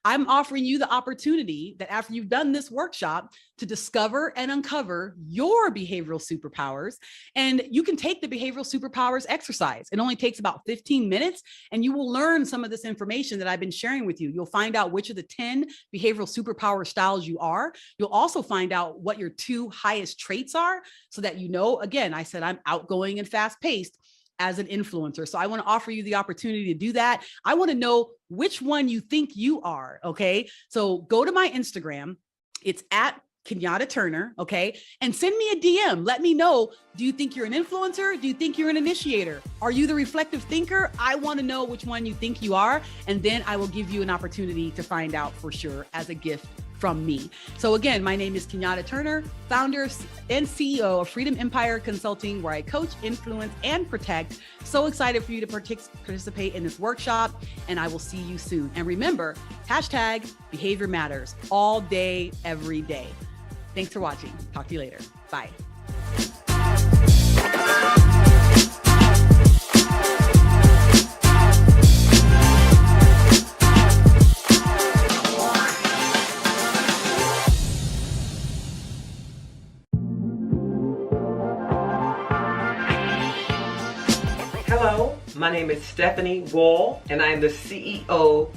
I'm offering you the opportunity that after you've done this workshop to discover and uncover your behavioral superpowers, and you can take the behavioral superpowers exercise. It only takes about 15 minutes, and you will learn some of this information that I've been sharing with you. You'll find out which of the 10 behavioral superpower styles you are. You'll also find out what your 2 highest traits are, so that again, I said I'm outgoing and fast-paced as an influencer. So I want to offer you the opportunity to do that. I want to know which one you think you are. Okay. So go to my Instagram. It's at Kenyatta Turner. Okay. And send me a DM. Let me know. Do you think you're an influencer? Do you think you're an initiator? Are you the reflective thinker? I want to know which one you think you are. And then I will give you an opportunity to find out for sure as a gift from me. So again, my name is Kenyatta Turner, founder and CEO of Freedom Empire Consulting, where I coach, influence, and protect. So excited for you to participate in this workshop, and I will see you soon. And remember, #behavior matters all day, every day. Thanks for watching. Talk to you later. Bye. Hello, my name is Stephanie Wall, and I am the CEO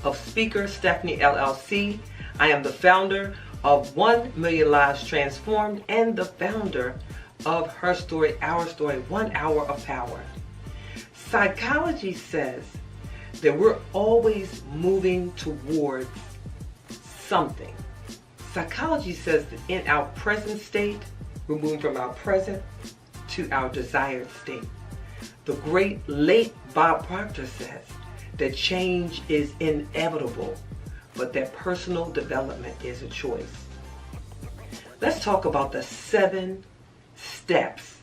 of Speaker Stephanie LLC. I am the founder of 1 Million Lives Transformed and the founder of Her Story, Our Story, 1 Hour of Power. Psychology says that we're always moving towards something. Psychology says that in our present state, we're moving from our present to our desired state. The great late Bob Proctor says that change is inevitable, but that personal development is a choice. Let's talk about the 7 steps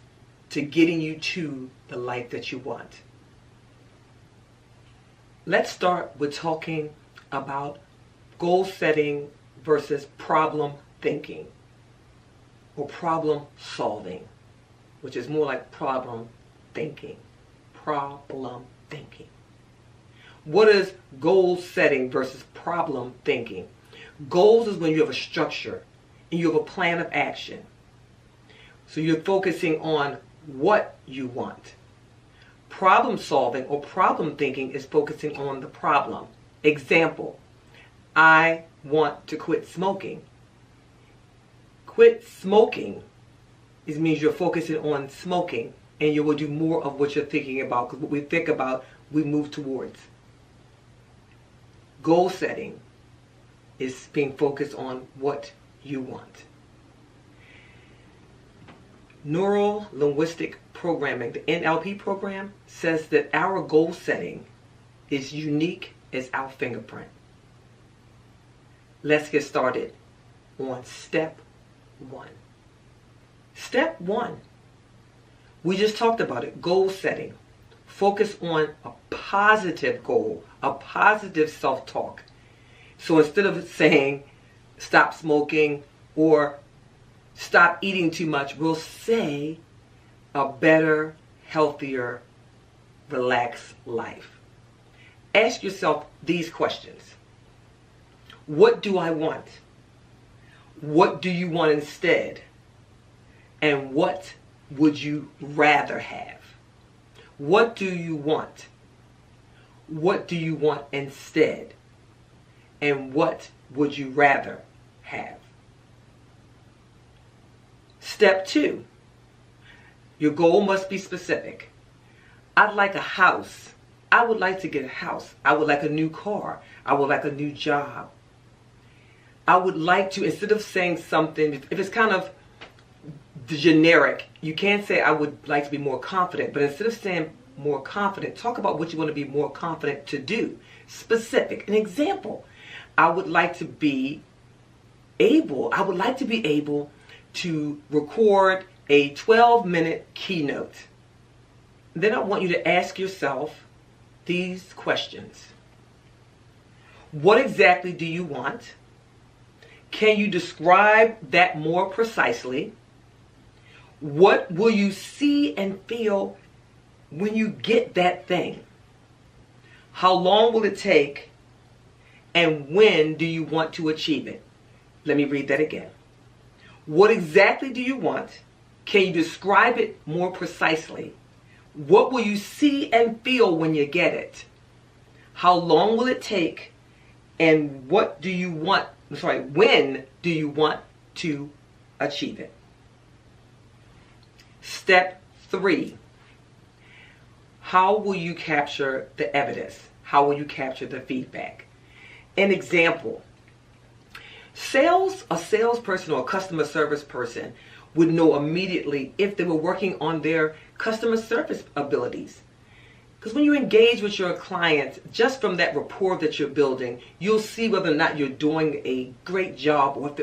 to getting you to the life that you want. Let's start with talking about goal setting versus problem thinking or problem solving, which is more like problem thinking. Problem thinking. What is goal setting versus problem thinking? Goals is when you have a structure and you have a plan of action. So you're focusing on what you want. Problem solving or problem thinking is focusing on the problem. Example, I want to quit smoking. Quit smoking means you're focusing on smoking, and you will do more of what you're thinking about, because what we think about, we move towards. Goal setting is being focused on what you want. Neuro linguistic programming, the NLP program, says that our goal setting is unique as our fingerprint. Let's get started on step 1. Step 1. We just talked about it, goal setting. Focus on a positive goal, a positive self-talk. So instead of saying stop smoking or stop eating too much, we'll say a better, healthier, relaxed life. Ask yourself these questions. What do I want? What do you want instead? And what would you rather have? What do you want? What do you want instead? And what would you rather have? Step 2. Your goal must be specific. I'd like a house. I would like to get a house. I would like a new car. I would like a new job. I would like to, instead of saying something, if it's kind of generic, you can't say I would like to be more confident, but instead of saying more confident, talk about what you want to be more confident to do. Specific. An example, I would like to be able to record a 12-minute keynote. Then I want you to ask yourself these questions. What exactly do you want? Can you describe that more precisely? What will you see and feel when you get that thing? How long will it take? And when do you want to achieve it? Let me read that again. What exactly do you want? Can you describe it more precisely? What will you see and feel when you get it? How long will it take? And when do you want to achieve it? Step 3. How will you capture the evidence? How will you capture the feedback? An example. A salesperson or a customer service person would know immediately if they were working on their customer service abilities. Because when you engage with your clients, just from that rapport that you're building, you'll see whether or not you're doing a great job, or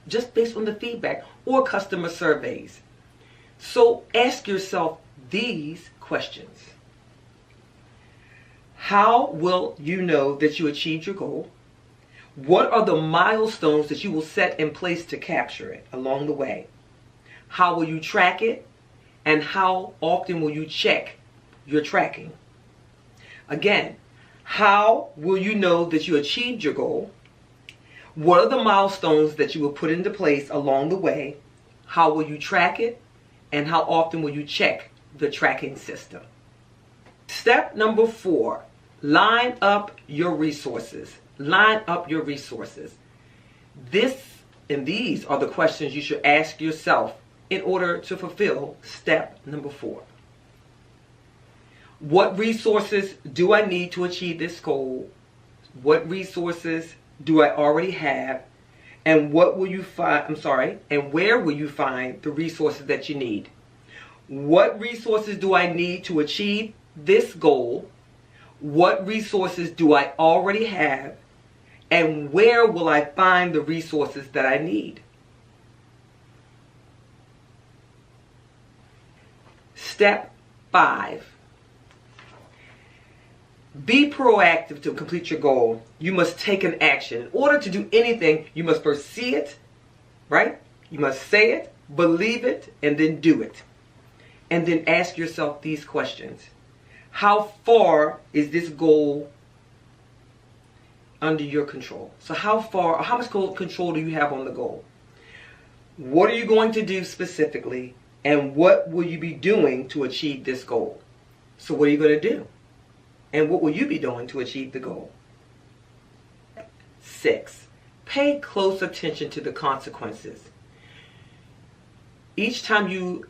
just based on the feedback or customer surveys. So ask yourself these questions. How will you know that you achieved your goal? What are the milestones that you will set in place to capture it along the way? How will you track it? And how often will you check your tracking? Again, how will you know that you achieved your goal? What are the milestones that you will put into place along the way? How will you track it? And how often will you check the tracking system? Step number 4, line up your resources. Line up your resources. These are the questions you should ask yourself in order to fulfill step number 4. What resources do I need to achieve this goal? What resources do I already have? And what will you find, and where will you find the resources that you need? What resources do I need to achieve this goal? What resources do I already have? And where will I find the resources that I need? Step 5. Be proactive to complete your goal. You must take an action. In order to do anything, you must first see it, right? You must say it, believe it, and then do it. And then ask yourself these questions. How far is this goal under your control? So how much control do you have on the goal? What are you going to do specifically? And what will you be doing to achieve this goal? So what are you going to do? And what will you be doing to achieve the goal? 6, pay close attention to the consequences. Each time you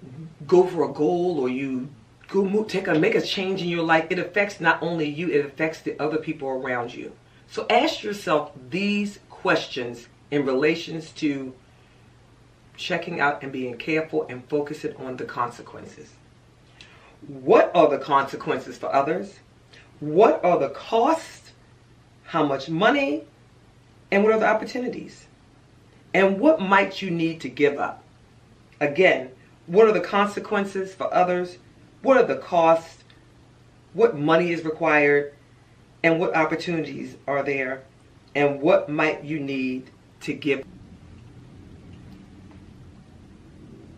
go for a goal or you make a change in your life, it affects not only you, it affects the other people around you. So ask yourself these questions in relations to checking out and being careful and focusing on the consequences. What are the consequences for others? What are the costs? How much money? And what are the opportunities? And what might you need to give up? Again, what are the consequences for others? What are the costs? What money is required? And what opportunities are there? And what might you need to give?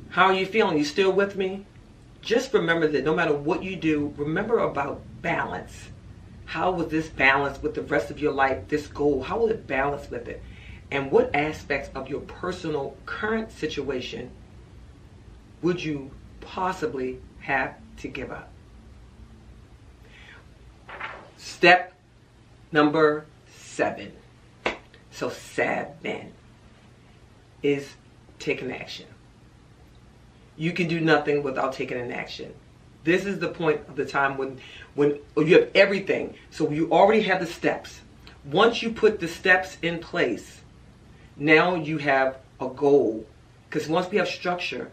How are you feeling? You still with me? Just remember that no matter what you do, remember about balance. How will this balance with the rest of your life, this goal? How will it balance with it? And what aspects of your personal current situation would you possibly have to give up? Step number 7. So 7 is taking action. You can do nothing without taking an action. This is the point of the time when you have everything. So you already have the steps. Once you put the steps in place, now you have a goal. Because once we have structure,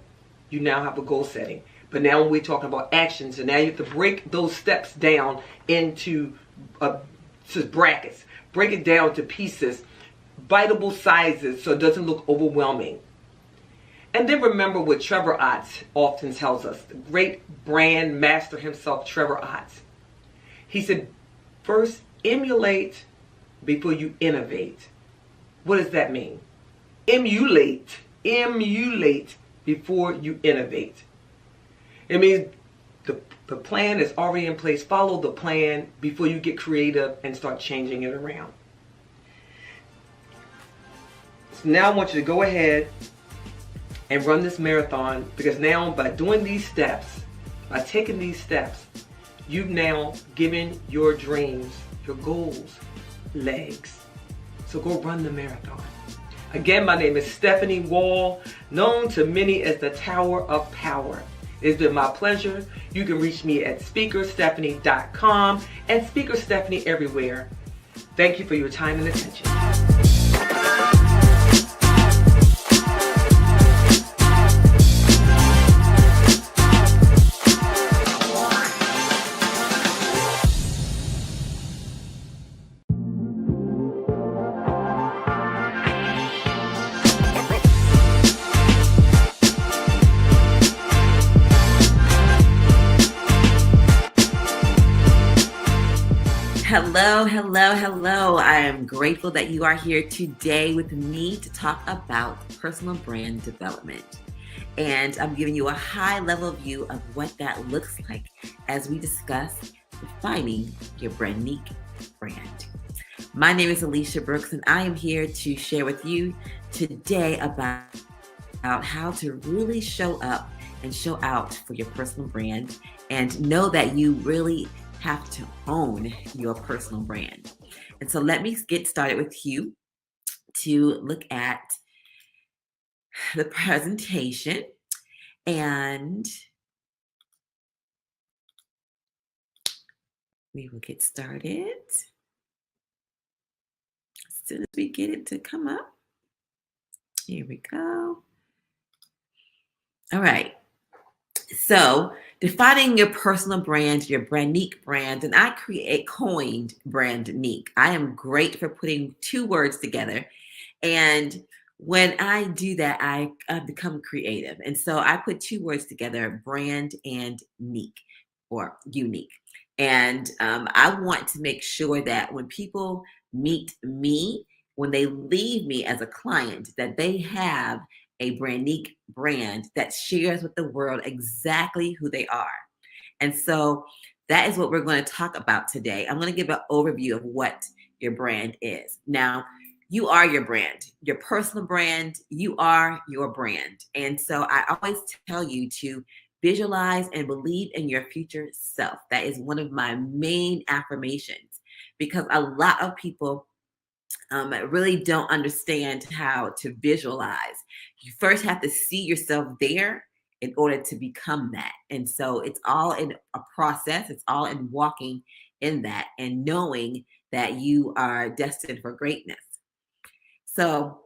you now have a goal setting. But now when we're talking about actions, and now you have to break those steps down into brackets. Break it down to pieces, biteable sizes, so it doesn't look overwhelming. And then remember what Trevor Ott often tells us, the great brand master himself, Trevor Ott. He said, first emulate before you innovate. What does that mean? Emulate before you innovate. It means the plan is already in place. Follow the plan before you get creative and start changing it around. So now I want you to go ahead and run this marathon, because now by doing these steps, by taking these steps, you've now given your dreams, your goals, legs. So go run the marathon. Again, my name is Stephanie Wall, known to many as the Tower of Power. It's been my pleasure. You can reach me at speakerstephanie.com and Speaker Stephanie everywhere. Thank you for your time and attention. Hello. I am grateful that you are here today with me to talk about personal brand development. And I'm giving you a high-level view of what that looks like as we discuss defining your brand-unique brand. My name is Alicia Brooks, and I am here to share with you today about how to really show up and show out for your personal brand, and know that you really have to own your personal brand. And so let me get started with you to look at the presentation, and we will get started as soon as we get it to come up. Here we go. All right. So defining your personal brand, your Brandnique brand, and I coined Brandnique. I am great for putting two words together. And when I do that, I become creative. And so I put two words together, brand and nique, or unique. And I want to make sure that when people meet me, when they leave me as a client, that they have a Brandnique brand that shares with the world exactly who they are. And so that is what we're going to talk about today. I'm going to give an overview of what your brand is. Now, you are your brand, your personal brand. You are your brand. And so I always tell you to visualize and believe in your future self. That is one of my main affirmations, because a lot of people really don't understand how to visualize. You first have to see yourself there in order to become that. And so it's all in a process, it's all in walking in that and knowing that you are destined for greatness. So,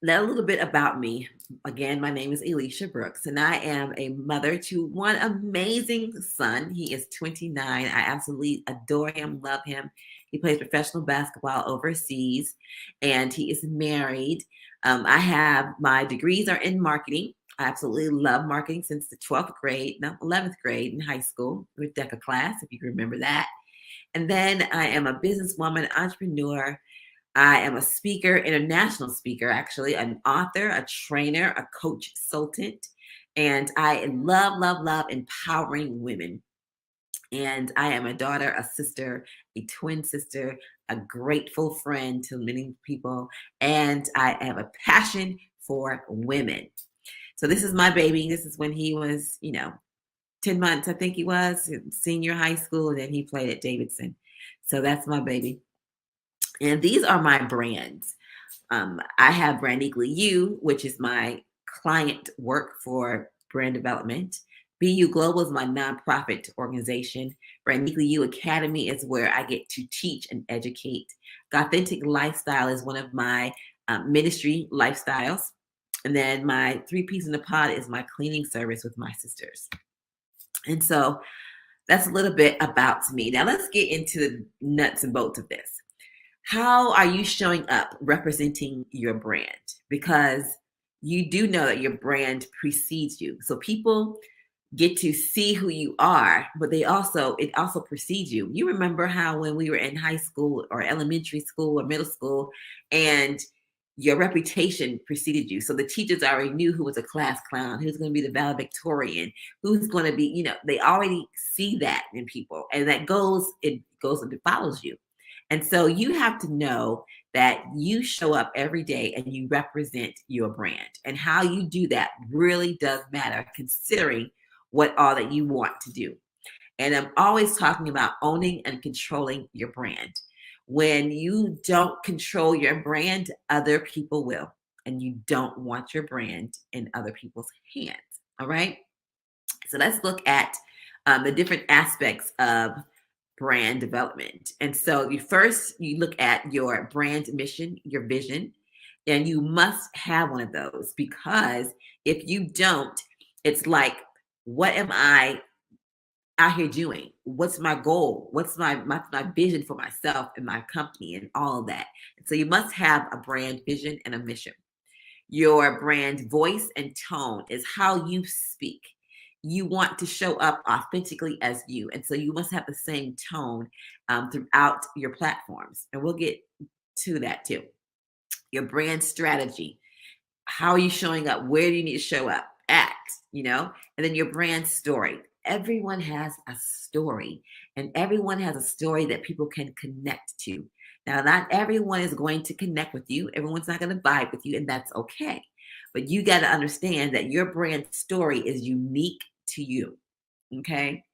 now a little bit about me. Again, my name is Elisha Brooks, and I am a mother to one amazing son. He is 29. I absolutely adore him, love him. He plays professional basketball overseas, and he is married. I have my degrees are in marketing. I absolutely love marketing since the 12th grade, no, 11th grade in high school with DECA class, if you can remember that. And then I am a businesswoman, entrepreneur. I am a speaker, international speaker, actually, an author, a trainer, a coach consultant, and I love, love, love empowering women. And I am a daughter, a sister, a twin sister, a grateful friend to many people, and I have a passion for women. So this is my baby. This is when he was, 10 months, I think he was, senior high school, and then he played at Davidson. So that's my baby. And these are my brands. I have Brandniquely You, which is my client work for brand development. BU Global is my nonprofit organization. Brandniquely You Academy is where I get to teach and educate. Authentic Lifestyle is one of my ministry lifestyles. And then my 3 Peas in the Pod is my cleaning service with my sisters. And so that's a little bit about me. Now let's get into the nuts and bolts of this. How are you showing up representing your brand? Because you do know that your brand precedes you. So people get to see who you are, but it also precedes you. You remember how when we were in high school or elementary school or middle school, and your reputation preceded you. So the teachers already knew who was a class clown, who's going to be the valedictorian, who's going to be, they already see that in people, and it goes and it follows you. And so you have to know that you show up every day and you represent your brand. And how you do that really does matter, considering what all that you want to do. And I'm always talking about owning and controlling your brand. When you don't control your brand, other people will. And you don't want your brand in other people's hands. All right. So let's look at the different aspects of brand development. And so you look at your brand mission, your vision, and you must have one of those, because if you don't, it's like, what am I out here doing? What's my goal? What's my vision for myself and my company and all of that? And so you must have a brand vision and a mission. Your brand voice and tone is how you speak. You want to show up authentically as you. And so you must have the same tone throughout your platforms. And we'll get to that too. Your brand strategy. How are you showing up? Where do you need to show up at? And then your brand story. Everyone has a story, and everyone has a story that people can connect to. Now, not everyone is going to connect with you. Everyone's not going to vibe with you, and that's okay. But you got to understand that your brand story is unique to you. Okay.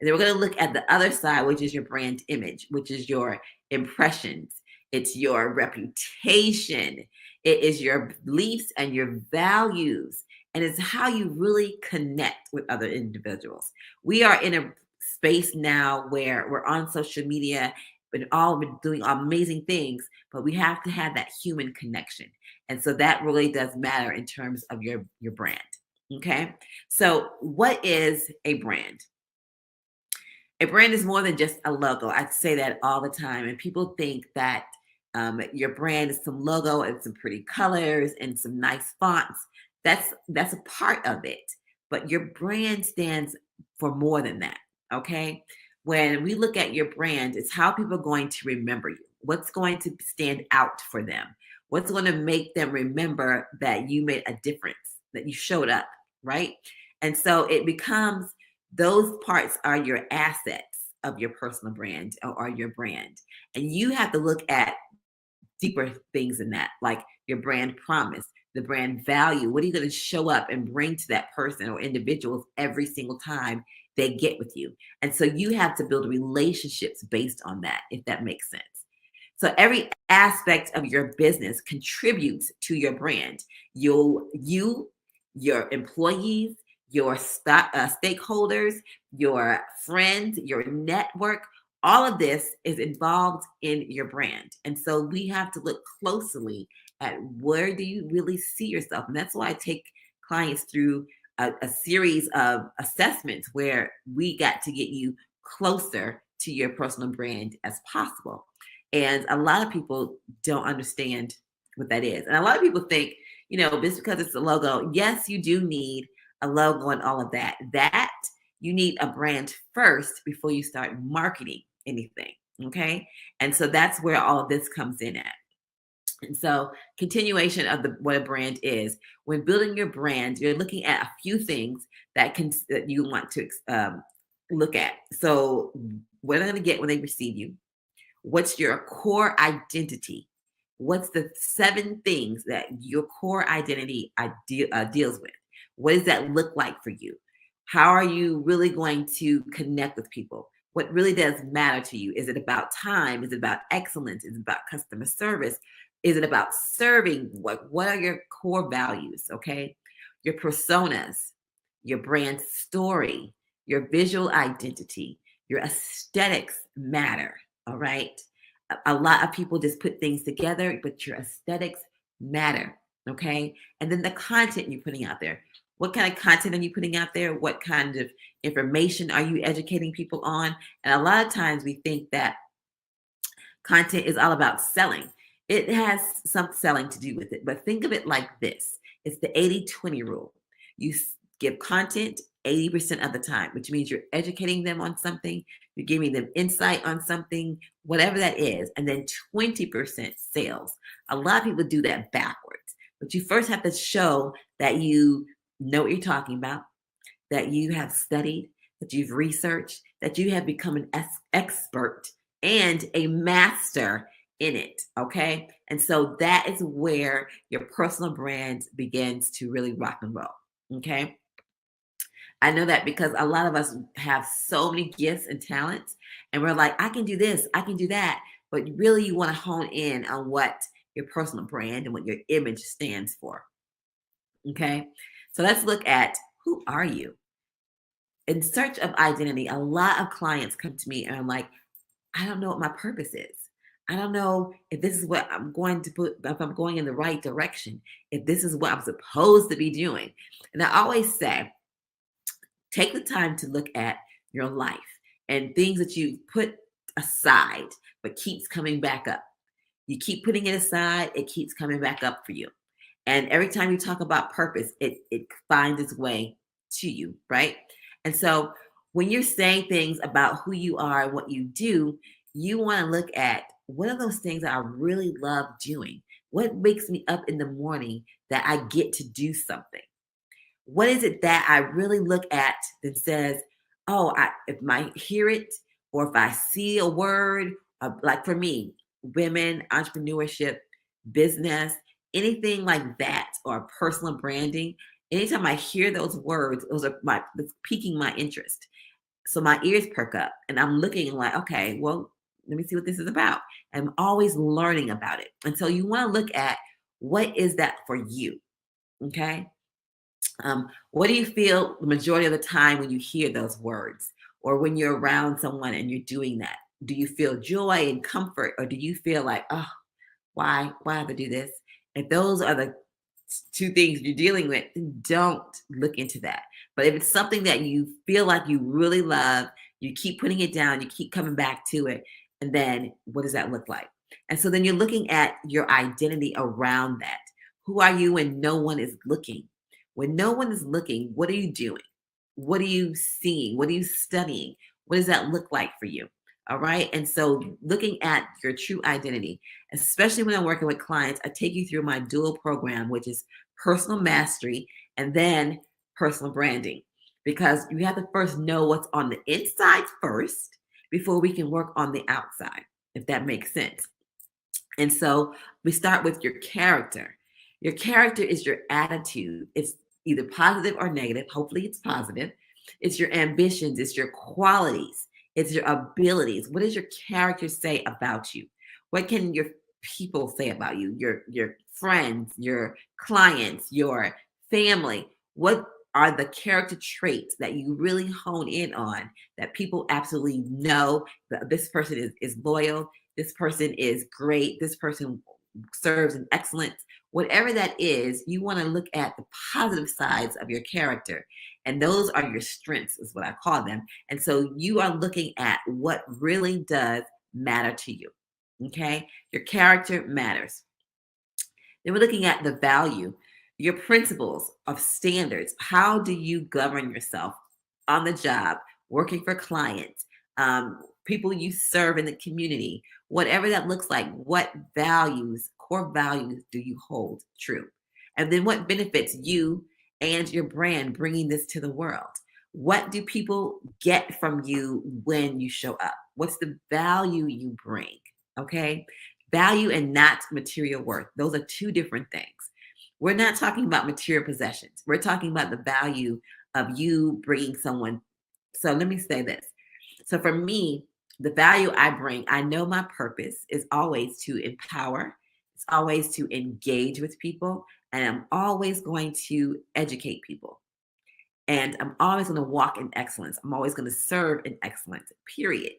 And then we're going to look at the other side, which is your brand image, which is your impressions. It's your reputation. It is your beliefs and your values. And it's how you really connect with other individuals. We are in a space now where we're on social media and all we're doing amazing things, but we have to have that human connection. And so that really does matter in terms of your brand. Okay. So what is a brand? A brand is more than just a logo. I say that all the time. And people think that your brand is some logo and some pretty colors and some nice fonts. That's a part of it. But your brand stands for more than that. Okay. When we look at your brand, it's how people are going to remember you. What's going to stand out for them? What's going to make them remember that you made a difference, that you showed up, right? And so it becomes, those parts are your assets of your personal brand or your brand. And you have to look at deeper things than that, like your brand promise, the brand value. What are you going to show up and bring to that person or individuals every single time they get with you? And so you have to build relationships based on that, if that makes sense. So every aspect of your business contributes to your brand. Your employees, your stakeholders, your friends, your network, all of this is involved in your brand. And so we have to look closely at where do you really see yourself. And that's why I take clients through a series of assessments where we got to get you closer to your personal brand as possible. And a lot of people don't understand what that is. And a lot of people think, just because it's a logo, yes, you do need a logo and all of that. That you need a brand first before you start marketing anything. Okay. And so that's where all of this comes in at. And so continuation of what a brand is. When building your brand, you're looking at a few things that you want to look at. So what are they going to get when they receive you? What's your core identity? What's the 7 things that your core identity deals with? What does that look like for you? How are you really going to connect with people? What really does matter to you? Is it about time? Is it about excellence? Is it about customer service? Is it about serving? What are your core values? Okay. Your personas, your brand story, your visual identity, your aesthetics matter. All right. A lot of people just put things together, but your aesthetics matter. Okay. And then the content you're putting out there. What kind of content are you putting out there? What kind of information are you educating people on? And a lot of times we think that content is all about selling. It has some selling to do with it, but think of it like this. It's the 80-20 rule. You give content 80% of the time, which means you're educating them on something, you're giving them insight on something, whatever that is, and then 20% sales. A lot of people do that backwards, but you first have to show that you know what you're talking about, that you have studied, that you've researched, that you have become an expert and a master in it. Okay. And so that is where your personal brand begins to really rock and roll. Okay. I know that because a lot of us have so many gifts and talents, and we're like, I can do this, I can do that. But really, you want to hone in on what your personal brand and what your image stands for. Okay. So let's look at, who are you? In search of identity, a lot of clients come to me and I'm like, I don't know what my purpose is. I don't know if this is what I'm going to put, if I'm going in the right direction, if this is what I'm supposed to be doing. And I always say, take the time to look at your life and things that you put aside, but keeps coming back up. You keep putting it aside, it keeps coming back up for you. And every time you talk about purpose, it finds its way to you, right? And so when you're saying things about who you are and what you do, you want to look at, what are those things that I really love doing? What wakes me up in the morning that I get to do something? What is it that I really look at that says, oh, if I hear it, or if I see a word, like for me, women, entrepreneurship, business, anything like that, or personal branding, anytime I hear those words, those are that's piquing my interest. So my ears perk up and I'm looking like, okay, well, let me see what this is about. I'm always learning about it. And so you want to look at what is that for you? Okay. What do you feel the majority of the time when you hear those words or when you're around someone and you're doing that? Do you feel joy and comfort, or do you feel like, oh, why have to do this? If those are the two things you're dealing with, don't look into that. But if it's something that you feel like you really love, you keep putting it down, you keep coming back to it, and then what does that look like? And so then you're looking at your identity around that. Who are you when no one is looking? When no one is looking, what are you doing? What are you seeing? What are you studying? What does that look like for you? All right. And so looking at your true identity, especially when I'm working with clients, I take you through my dual program, which is personal mastery and then personal branding, because you have to first know what's on the inside first before we can work on the outside, if that makes sense. And so we start with your character. Your character is your attitude. It's either positive or negative. Hopefully, it's positive. It's your ambitions, it's your qualities, it's your abilities. What does your character say about you? What can your people say about you? Your friends, your clients, your family. What are the character traits that you really hone in on that people absolutely know that this person is loyal, this person is great, this person serves in excellence? Whatever that is, you want to look at the positive sides of your character. And those are your strengths, is what I call them. And so you are looking at what really does matter to you. Okay. Your character matters. Then we're looking at the value, your principles of standards. How do you govern yourself on the job, working for clients, people you serve in the community, whatever that looks like? What values, core values, do you hold true? And then what benefits you and your brand bringing this to the world? What do people get from you when you show up? What's the value you bring? Okay. Value and not material worth. Those are two different things. We're not talking about material possessions. We're talking about the value of you bringing someone. So let me say this. So for me, the value I bring, I know my purpose is always to empower. It's always to engage with people. And I'm always going to educate people. And I'm always going to walk in excellence. I'm always going to serve in excellence, period.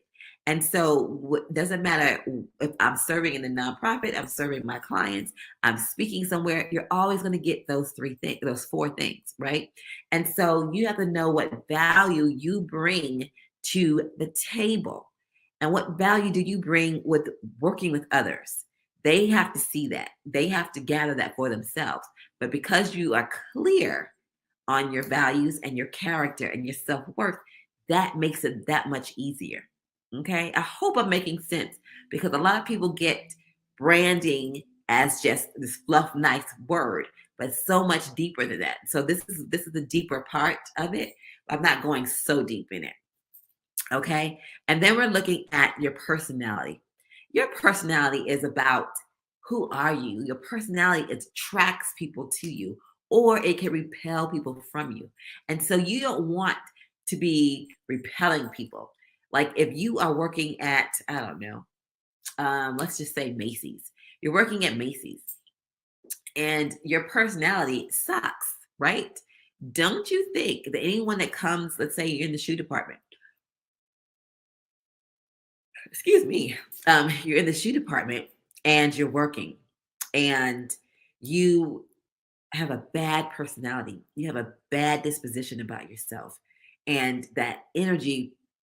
And so it doesn't matter if I'm serving in the nonprofit, I'm serving my clients, I'm speaking somewhere, you're always going to get those three things, those four things, right? And so you have to know what value you bring to the table and what value do you bring with working with others. They have to see that. They have to gather that for themselves. But because you are clear on your values and your character and your self-worth, that makes it that much easier. Okay. I hope I'm making sense because a lot of people get branding as just this fluff, nice word, but so much deeper than that. So this is the deeper part of it. I'm not going so deep in it. Okay. And then we're looking at your personality. Your personality is about who are you? Your personality attracts people to you, or it can repel people from you. And so you don't want to be repelling people. Like if you are working at, I don't know, let's just say Macy's. You're working at Macy's and your personality sucks, right? Don't you think that anyone that comes, let's say you're in the shoe department, excuse me, you're in the shoe department and you're working and you have a bad personality, you have a bad disposition about yourself, and that energy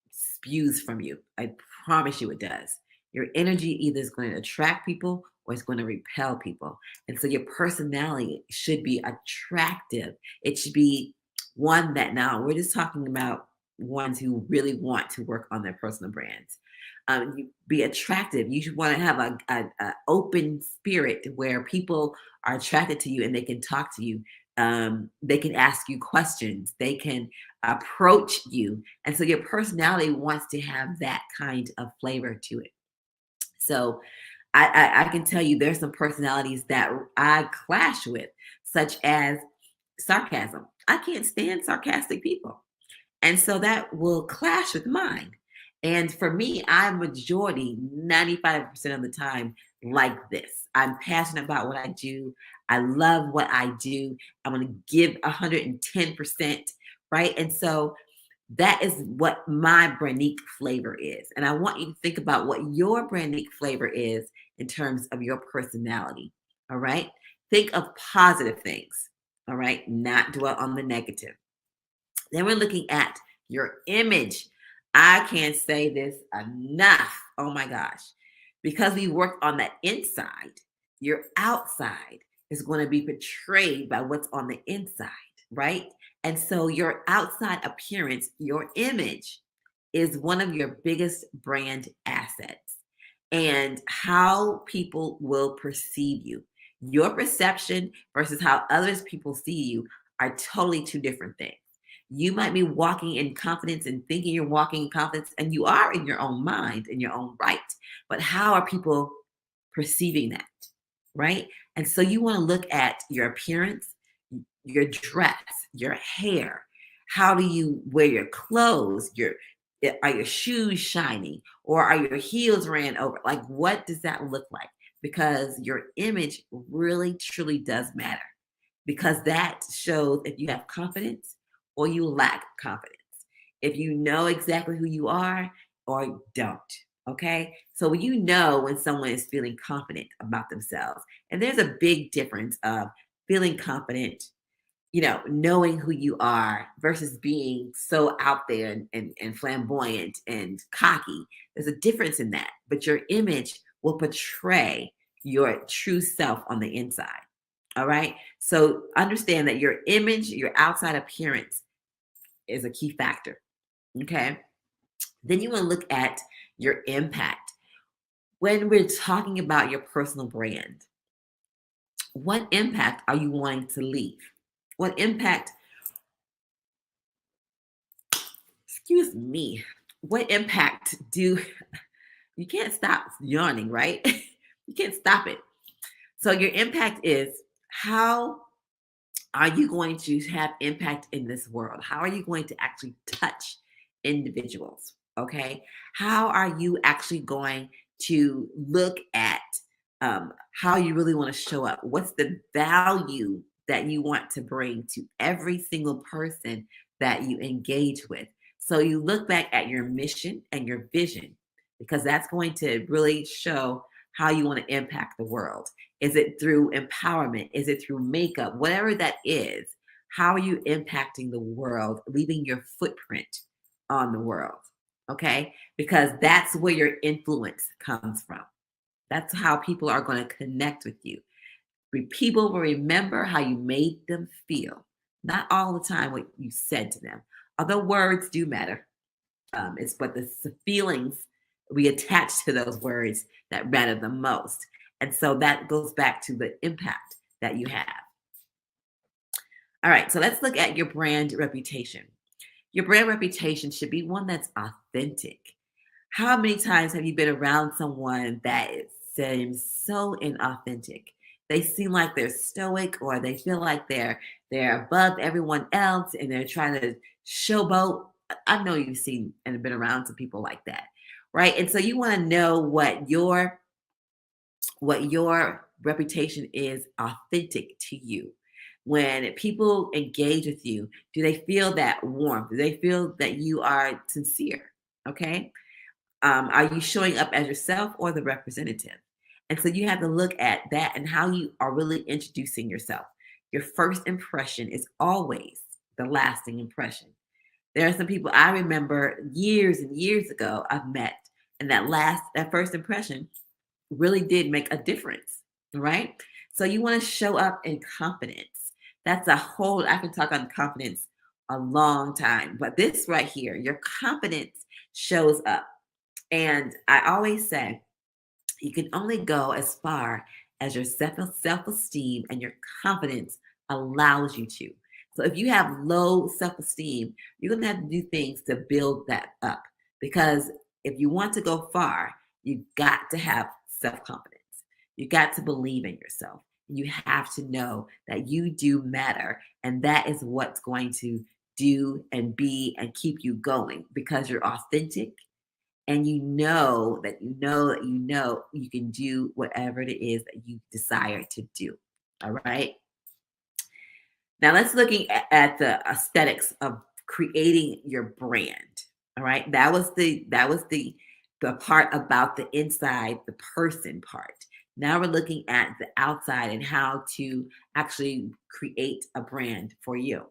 spews from you. I promise you it does. Your energy either is going to attract people or it's going to repel people. And so your personality should be attractive. It should be one that, now we're just talking about ones who really want to work on their personal brands. You be attractive. You should want to have a open spirit where people are attracted to you and they can talk to you. They can ask you questions. They can approach you. And so your personality wants to have that kind of flavor to it. So I can tell you there's some personalities that I clash with, such as sarcasm. I can't stand sarcastic people. And so that will clash with mine. And for me, I'm majority 95% of the time like this. I'm passionate about what I do. I love what I do. I want to give 110%, right? And so that is what my Brandique flavor is. And I want you to think about what your Brandique flavor is in terms of your personality. All right. Think of positive things. All right. Not dwell on the negative. Then we're looking at your image. I can't say this enough. Oh my gosh. Because we work on the inside, your outside is going to be portrayed by what's on the inside, right? And so your outside appearance, your image, is one of your biggest brand assets and how people will perceive you. Your perception versus how others people see you are totally two different things. You might be walking in confidence and thinking you're walking in confidence, and you are in your own mind, in your own right. But how are people perceiving that? Right. And so you want to look at your appearance, your dress, your hair. How do you wear your clothes? Are your shoes shiny or are your heels ran over? Like, what does that look like? Because your image really truly does matter because that shows if you have confidence or you lack confidence. If you know exactly who you are or don't. Okay. So you know when someone is feeling confident about themselves. And there's a big difference of feeling confident, knowing who you are versus being so out there and flamboyant and cocky. There's a difference in that. But your image will portray your true self on the inside. All right. So understand that your image, your outside appearance is a key factor. Okay. Then you want to look at your impact. When we're talking about your personal brand, what impact are you wanting to leave? What impact, excuse me, what impact you can't stop yawning, right? You can't stop it. So your impact is how are you going to have impact in this world? How are you going to actually touch individuals? Okay. How are you actually going to look at how you really want to show up? What's the value that you want to bring to every single person that you engage with? So you look back at your mission and your vision because that's going to really show how you want to impact the world. Is it through empowerment? Is it through makeup? Whatever that is, how are you impacting the world, leaving your footprint on the world? Okay? Because that's where your influence comes from. That's how people are going to connect with you. People will remember how you made them feel, not all the time what you said to them. Although words do matter, it's but the feelings we attach to those words that matter the most. And so that goes back to the impact that you have. All right, so let's look at your brand reputation. Your brand reputation should be one that's authentic. How many times have you been around someone that seems so inauthentic? They seem like they're stoic or they feel like they're above everyone else and they're trying to showboat. I know you've seen and been around some people like that, right? And so you want to know what your reputation is authentic to you. When people engage with you, do they feel that warmth? Do they feel that you are sincere? Okay. Are you showing up as yourself or the representative? And so you have to look at that and how you are really introducing yourself. Your first impression is always the lasting impression. There are some people I remember years and years ago I've met, and that first impression really did make a difference, right? So you want to show up in confidence. That's I can talk on confidence a long time, but this right here, your confidence shows up. And I always say, you can only go as far as your self-esteem and your confidence allows you to. So if you have low self-esteem, you're going to have to do things to build that up. Because if you want to go far, you've got to have self-confidence. You got to believe in yourself. You have to know that you do matter. And that is what's going to do and be and keep you going because you're authentic and you know that you can do whatever it is that you desire to do. All right. Now let's looking at the aesthetics of creating your brand. All right. The part about the inside, the person part. Now we're looking at the outside and how to actually create a brand for you.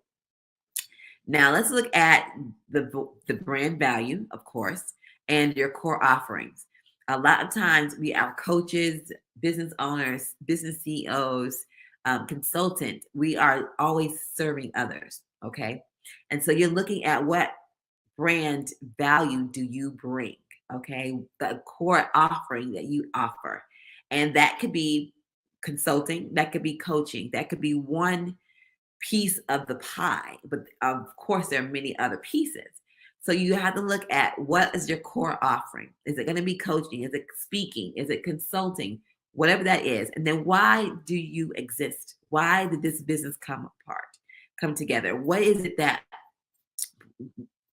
Now let's look at the brand value, of course, and your core offerings. A lot of times we are coaches, business owners, business CEOs, consultants. We are always serving others. Okay. And so you're looking at what brand value do you bring? Okay. The core offering that you offer. And that could be consulting, that could be coaching, that could be one piece of the pie, but of course there are many other pieces. So you have to look at what is your core offering. Is it going to be coaching? Is it speaking? Is it consulting? Whatever that is. And then why do you exist? Why did this business come together? What is it that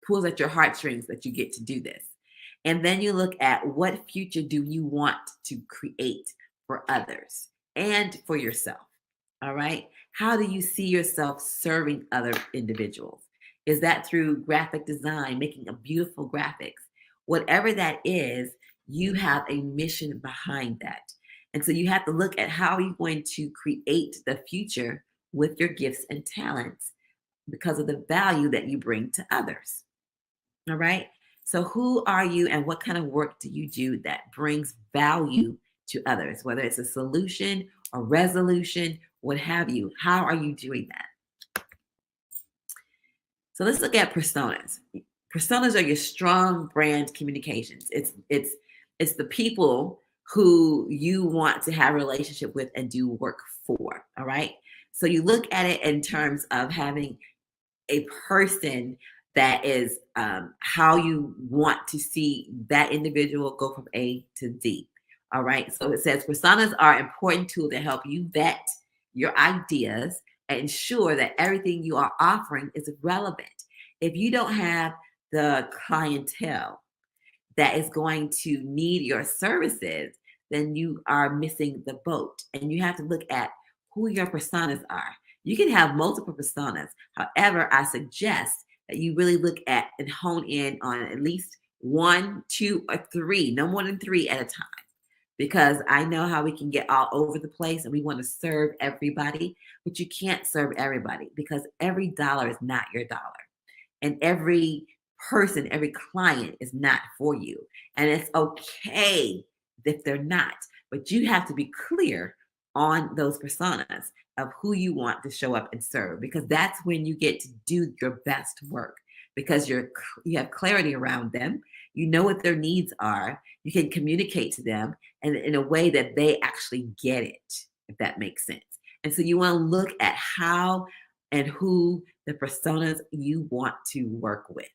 pulls at your heartstrings that you get to do this? And then you look at what future do you want to create for others and for yourself. All right. How do you see yourself serving other individuals? Is that through graphic design, making a beautiful graphics? Whatever that is, you have a mission behind that. And so you have to look at how are you going to create the future with your gifts and talents because of the value that you bring to others. All right. So who are you and what kind of work do you do that brings value to others, whether it's a solution or resolution, what have you? How are you doing that? So let's look at personas. Personas are your strong brand communications. It's the people who you want to have a relationship with and do work for. All right. So you look at it in terms of having a person that is how you want to see that individual go from A to Z. All right. So it says personas are important tools that help you vet your ideas and ensure that everything you are offering is relevant. If you don't have the clientele that is going to need your services, then you are missing the boat. And you have to look at who your personas are. You can have multiple personas. However, I suggest that you really look at and hone in on at least 1, 2, or 3, no more than 3 at a time. Because I know how we can get all over the place and we want to serve everybody, but you can't serve everybody because every dollar is not your dollar. And every person, every client is not for you. And it's okay if they're not, but you have to be clear on those personas of who you want to show up and serve, because that's when you get to do your best work because you have clarity around them. You know what their needs are. You can communicate to them and in a way that they actually get it, if that makes sense. And so you want to look at how and who the personas you want to work with.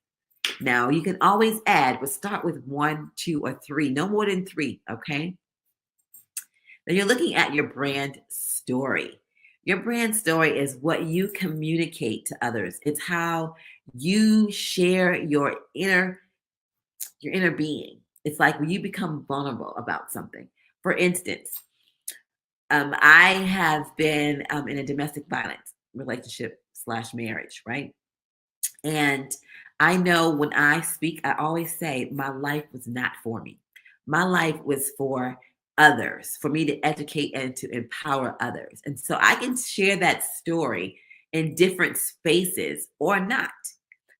Now you can always add, but start with 1, 2, or 3, no more than 3. Okay. Then you're looking at your brand story. Your brand story is what you communicate to others. It's how you share your inner being. It's like when you become vulnerable about something. For instance, I have been in a domestic violence relationship / marriage, right? And I know when I speak, I always say my life was not for me. My life was for others, for me to educate and to empower others. And so I can share that story in different spaces or not.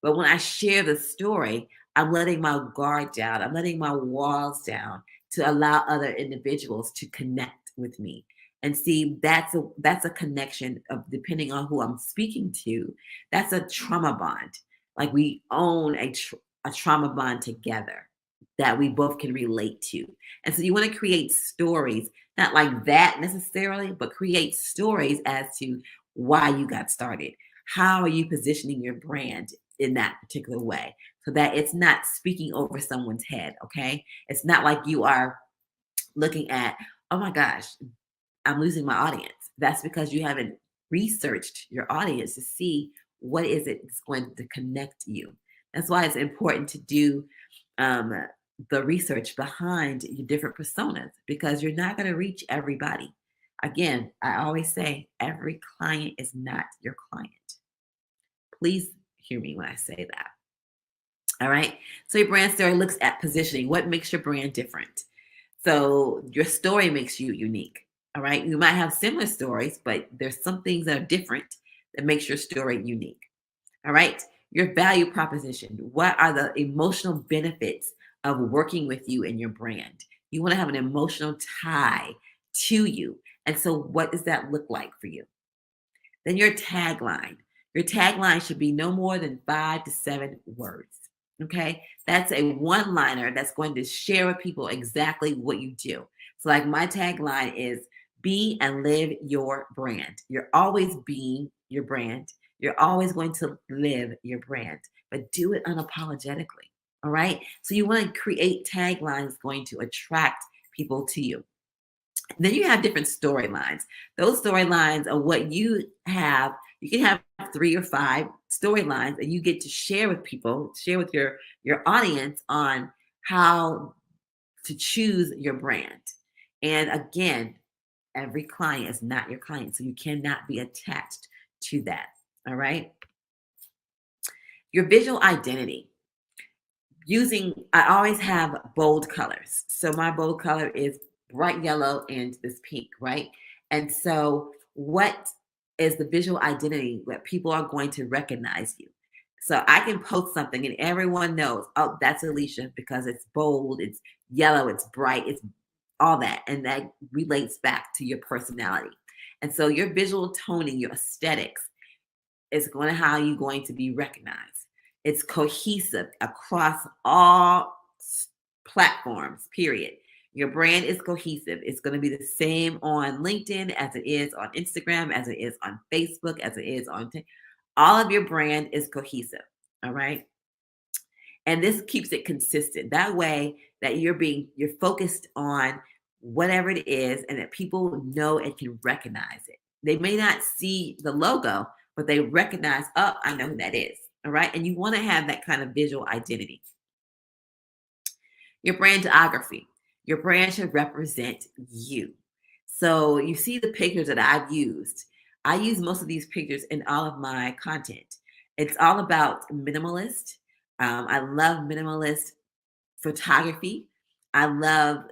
But when I share the story, I'm letting my guard down. I'm letting my walls down to allow other individuals to connect with me. And see, that's a connection of, depending on who I'm speaking to, that's a trauma bond. Like we own a trauma bond together that we both can relate to. And so you want to create stories, not like that necessarily, but create stories as to why you got started. How are you positioning your brand in that particular way so that it's not speaking over someone's head, okay? It's not like you are looking at, oh my gosh, I'm losing my audience. That's because you haven't researched your audience to see What is it that's going to connect you? That's why it's important to do um, the research behind your different personas, because you're not going to reach everybody. Again, I always say every client is not your client. Please hear me when I say that. All right. So your brand story looks at positioning. What makes your brand different? So your story makes you unique. All right. You might have similar stories, but there's some things that are different that makes your story unique. All right. Your value proposition. What are the emotional benefits of working with you and your brand? You want to have an emotional tie to you. And so what does that look like for you? Then your tagline. Your tagline should be no more than 5 to 7 words. Okay. That's a one liner that's going to share with people exactly what you do. So, like, my tagline is be and live your brand. You're always being your brand. You're always going to live your brand, but do it unapologetically. All right. So, you want to create taglines going to attract people to you. Then you have different storylines. Those storylines are what you have. You can have 3 or 5 storylines that you get to share with people, share with your audience on how to choose your brand. And again, every client is not your client, so you cannot be attached to that. All right. Your visual identity. I always have bold colors. So my bold color is bright yellow and this pink, right? And so what is the visual identity that people are going to recognize you? So I can post something and everyone knows, oh, that's Alicia, because it's bold, it's yellow, it's bright, it's all that. And that relates back to your personality. And so your visual toning, your aesthetics is going to how you're going to be recognized. It's cohesive across all platforms, period. Your brand is cohesive. It's going to be the same on LinkedIn as it is on Instagram, as it is on Facebook, as it is on all of your brand is cohesive. All right. And this keeps it consistent. That way that you're focused on whatever it is and that people know and can recognize it. They may not see the logo, but they recognize, oh, I know who that is. All right. And you want to have that kind of visual identity. Your brandography. Your brand should represent you. So you see the pictures that I've used. I use most of these pictures in all of my content. It's all about minimalist. I love minimalist photography. I love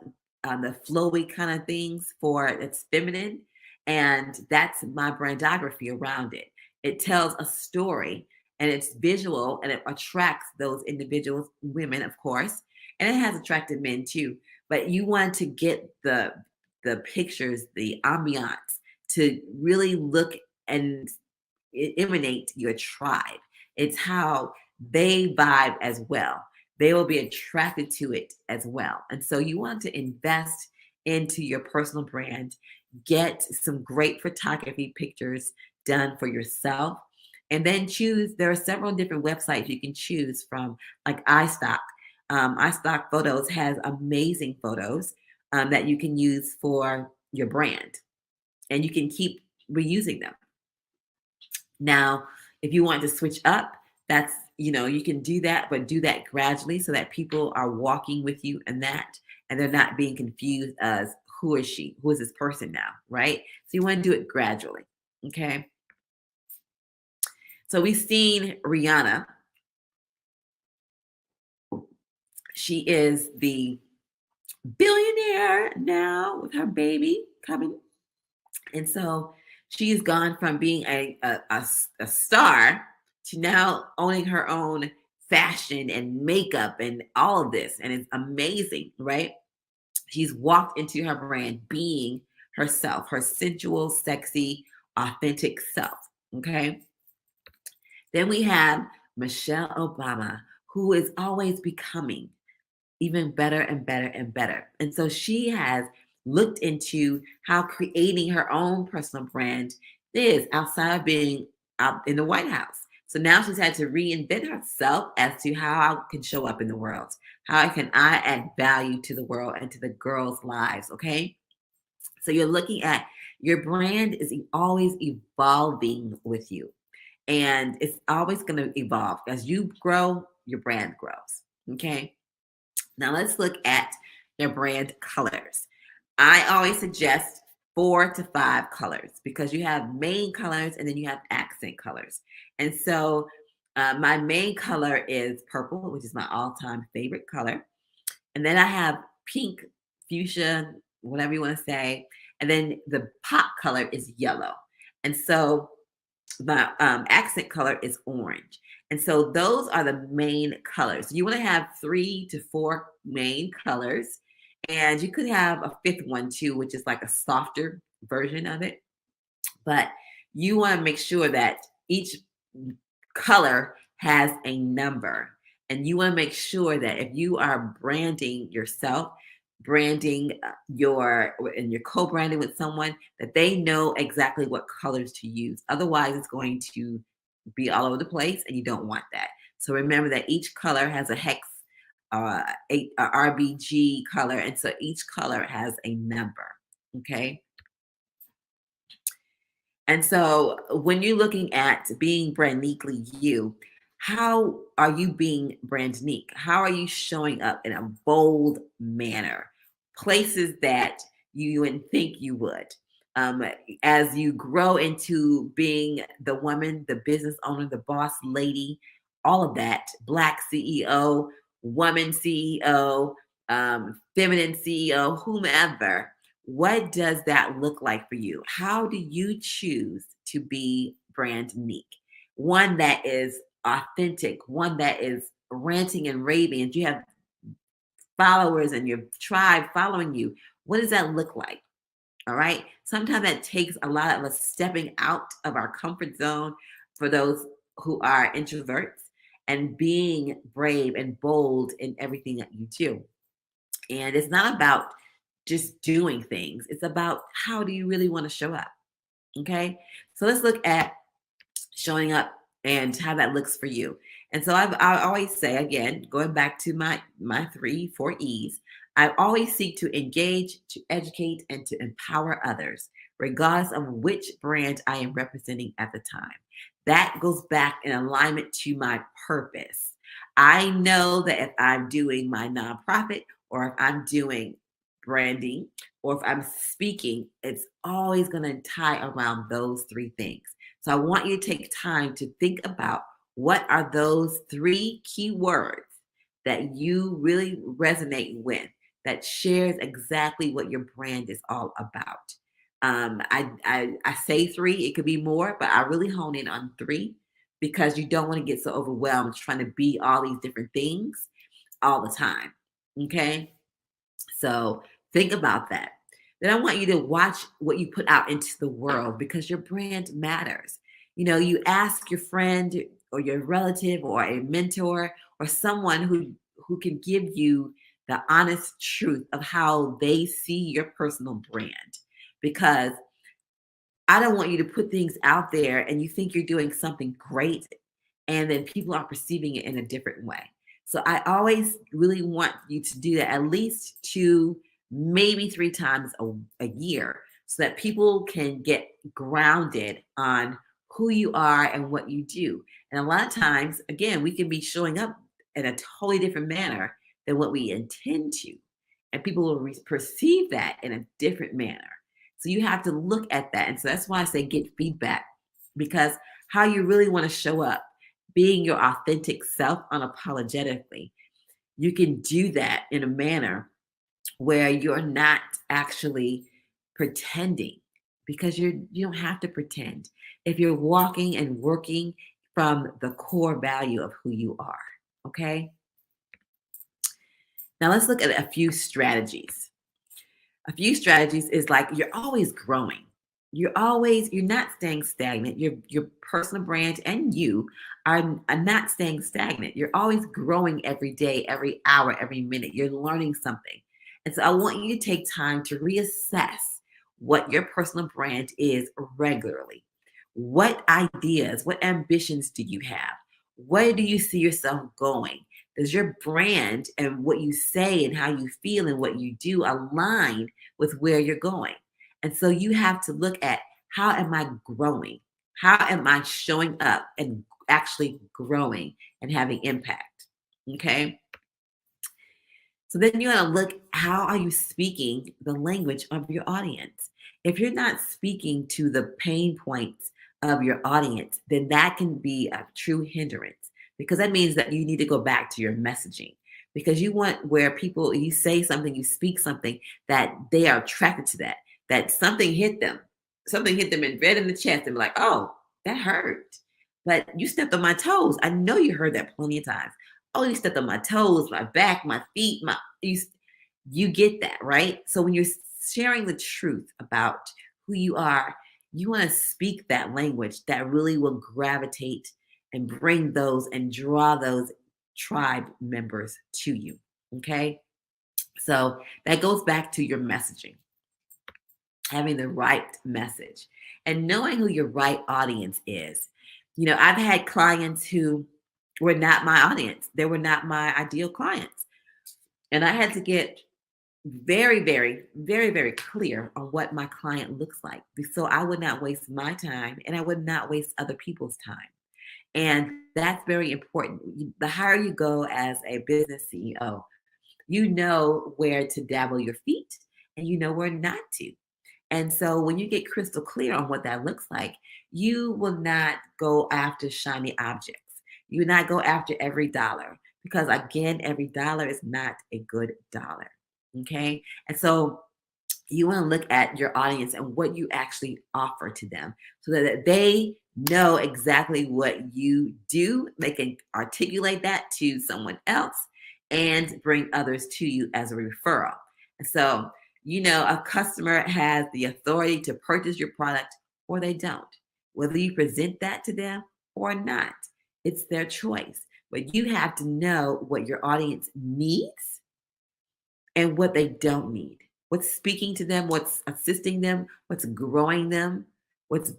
the flowy kind of things for it's feminine. And that's my brandography around it. It tells a story and it's visual and it attracts those individuals, women, of course, and it has attracted men too. But you want to get the pictures, the ambiance to really look and emanate your tribe. It's how they vibe as well. They will be attracted to it as well. And so you want to invest into your personal brand, get some great photography pictures done for yourself, and then choose. There are several different websites you can choose from, like iStock. iStock Photos has amazing photos that you can use for your brand, and you can keep reusing them. Now, if you want to switch up, that's, you can do that, but do that gradually so that people are walking with you in that, and they're not being confused as who is she? Who is this person now? Right? So you want to do it gradually. Okay. So we've seen Rihanna. She is the billionaire now with her baby coming. And so she's gone from being a star to now owning her own fashion and makeup and all of this. And it's amazing, right? She's walked into her brand being herself, her sensual, sexy, authentic self. Okay. Then we have Michelle Obama, who is always becoming even better and better and better. And so she has looked into how creating her own personal brand is outside of being out in the White House. So now she's had to reinvent herself as to how I can show up in the world. How can I add value to the world and to the girls' lives? Okay. So you're looking at your brand is always evolving with you. And it's always going to evolve. As you grow, your brand grows. Okay. Now let's look at your brand colors. I always suggest 4 to 5 colors because you have main colors and then you have accent colors. And so my main color is purple, which is my all-time favorite color. And then I have pink, fuchsia, whatever you want to say. And then the pop color is yellow. And so my accent color is orange. And so those are the main colors. You want to have 3 to 4 main colors. And you could have a fifth one too, which is like a softer version of it. But you want to make sure that each color has a number. And you want to make sure that if you are branding yourself, branding and you're co-branding with someone, that they know exactly what colors to use. Otherwise, it's going to be all over the place, and you don't want that. So remember that each color has a hex, a RBG color, and so each color has a number. Okay. And so when you're looking at being brand uniquely you, how are you being brand unique? How are you showing up in a bold manner? Places that you wouldn't think you would. Um, as you grow into being the woman, the business owner, the boss lady, all of that, Black CEO, woman CEO, feminine CEO, whomever, what does that look like for you? How do you choose to be brand unique? One that is authentic, one that is ranting and raving, and you have followers and your tribe following you. What does that look like? All right. Sometimes that takes a lot of us stepping out of our comfort zone for those who are introverts and being brave and bold in everything that you do. And it's not about just doing things, it's about how do you really want to show up. Okay. So let's look at showing up and how that looks for you. And so I always say, again, going back to my 3 4 E's, I always seek to engage, to educate, and to empower others, regardless of which brand I am representing at the time. That goes back in alignment to my purpose. I know that if I'm doing my nonprofit or if I'm doing branding or if I'm speaking, it's always going to tie around those 3 things. So I want you to take time to think about what are those 3 key words that you really resonate with that shares exactly what your brand is all about. I say 3, it could be more, but I really hone in on 3 because you don't want to get so overwhelmed trying to be all these different things all the time. Okay. So think about that. Then I want you to watch what you put out into the world because your brand matters. You know, you ask your friend or your relative or a mentor or someone who can give you the honest truth of how they see your personal brand. Because I don't want you to put things out there and you think you're doing something great and then people are perceiving it in a different way. So I always really want you to do that at least 2, maybe 3 times a year so that people can get grounded on who you are and what you do. And a lot of times, again, we can be showing up in a totally different manner than what we intend to. And people will perceive that in a different manner. So you have to look at that. And so that's why I say get feedback because how you really want to show up, being your authentic self unapologetically, you can do that in a manner where you're not actually pretending because you don't have to pretend if you're walking and working from the core value of who you are. Okay. Now let's look at a few strategies. A few strategies is like you're always growing. You're not staying stagnant. Your personal brand and you are not staying stagnant. You're always growing every day, every hour, every minute. You're learning something. And so I want you to take time to reassess what your personal brand is regularly. What ideas, what ambitions do you have? Where do you see yourself going? Does your brand and what you say and how you feel and what you do align with where you're going? And so you have to look at how am I growing? How am I showing up and actually growing and having impact? Okay. So then you want to look, how are you speaking the language of your audience? If you're not speaking to the pain points of your audience, then that can be a true hindrance, because that means that you need to go back to your messaging, because you want where people, you say something, you speak something that they are attracted to, that something hit them and right in the chest and be like, oh, that hurt. But you stepped on my toes. I know you heard that plenty of times. Oh, you stepped on my toes, my back, my feet, you get that, right? So when you're sharing the truth about who you are, you want to speak that language that really will gravitate and bring those and draw those tribe members to you. Okay. So that goes back to your messaging, having the right message and knowing who your right audience is. I've had clients who were not my audience. They were not my ideal clients. And I had to get very, very, very, very clear on what my client looks like, so I would not waste my time and I would not waste other people's time. And that's very important. The higher you go as a business CEO, you know where to dabble your feet and you know where not to. And so when you get crystal clear on what that looks like, you will not go after shiny objects. You will not go after every dollar, because again, every dollar is not a good dollar. Okay. And so you want to look at your audience and what you actually offer to them, so that they know exactly what you do. They can articulate that to someone else and bring others to you as a referral. And so, a customer has the authority to purchase your product or they don't, whether you present that to them or not. It's their choice. But you have to know what your audience needs and what they don't need. What's speaking to them, what's assisting them, what's growing them, what's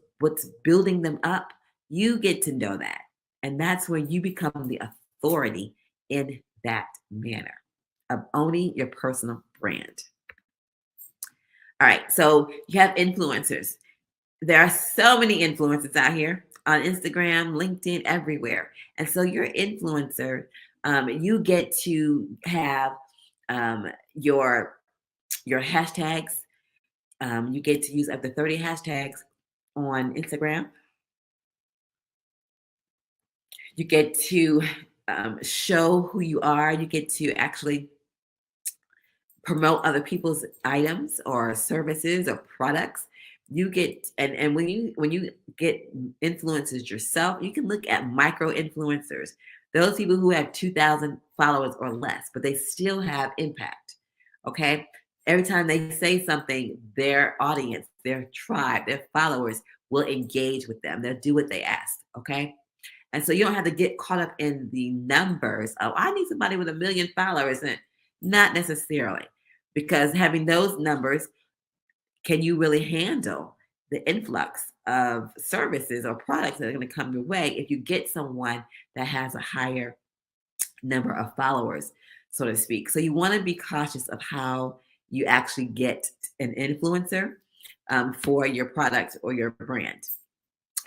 building them up. You get to know that. And that's where you become the authority in that manner of owning your personal brand. All right, so you have influencers. There are so many influencers out here on Instagram, LinkedIn, everywhere. And so your influencer, you get to have your hashtags. You get to use up to 30 hashtags on Instagram. You get to show who you are. You get to actually promote other people's items or services or products. You get, and when you get influencers yourself, you can look at micro influencers, those people who have 2,000 followers or less, but they still have impact. Okay. Every time they say something, their audience, their tribe, their followers will engage with them. They'll do what they ask. Okay. And so you don't have to get caught up in the numbers of, I need somebody with 1 million followers. And not necessarily, because having those numbers, can you really handle the influx of services or products that are going to come your way if you get someone that has a higher number of followers, so to speak? So you want to be cautious of how you actually get an influencer for your product or your brand.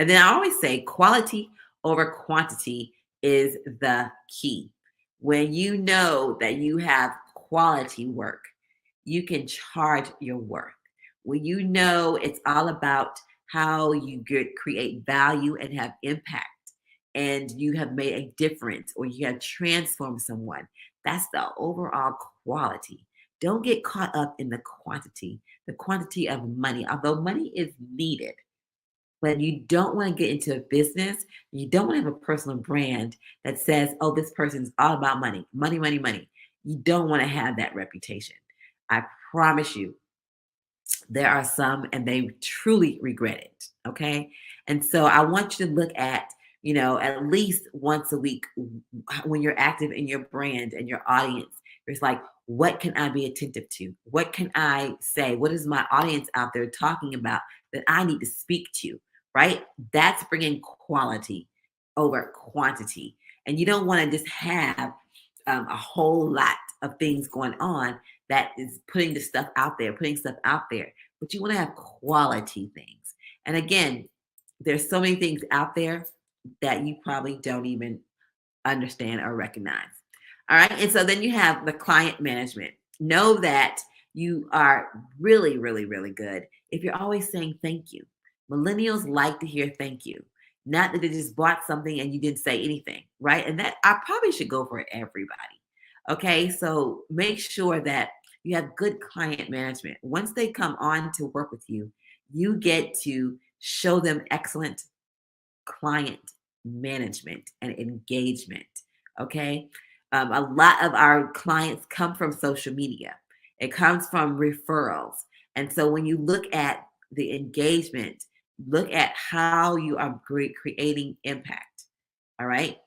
And then I always say quality over quantity is the key. When you know that you have quality work, you can charge your worth. When you know it's all about how you create value and have impact, and you have made a difference or you have transformed someone, that's the overall quality. Don't get caught up in the quantity of money, although money is needed. But you don't want to get into a business. You don't want to have a personal brand that says, oh, this person's all about money, money, money, money. You don't want to have that reputation. I promise you, there are some and they truly regret it. Okay. And so I want you to look at, at least once a week when you're active in your brand and your audience, it's like, what can I be attentive to? What can I say? What is my audience out there talking about that I need to speak to? Right? That's bringing quality over quantity. And you don't want to just have a whole lot of things going on that is putting stuff out there, but you want to have quality things. And again, there's so many things out there that you probably don't even understand or recognize. All right. And so then you have the client management. Know that you are really, really, really good if you're always saying thank you. Millennials like to hear thank you, not that they just bought something and you didn't say anything, right? And that I probably should go for everybody. Okay. So make sure that you have good client management. Once they come on to work with you, you get to show them excellent client management and engagement. Okay. A lot of our clients come from social media, it comes from referrals. And so when you look at the engagement, look at how you are creating impact. All right.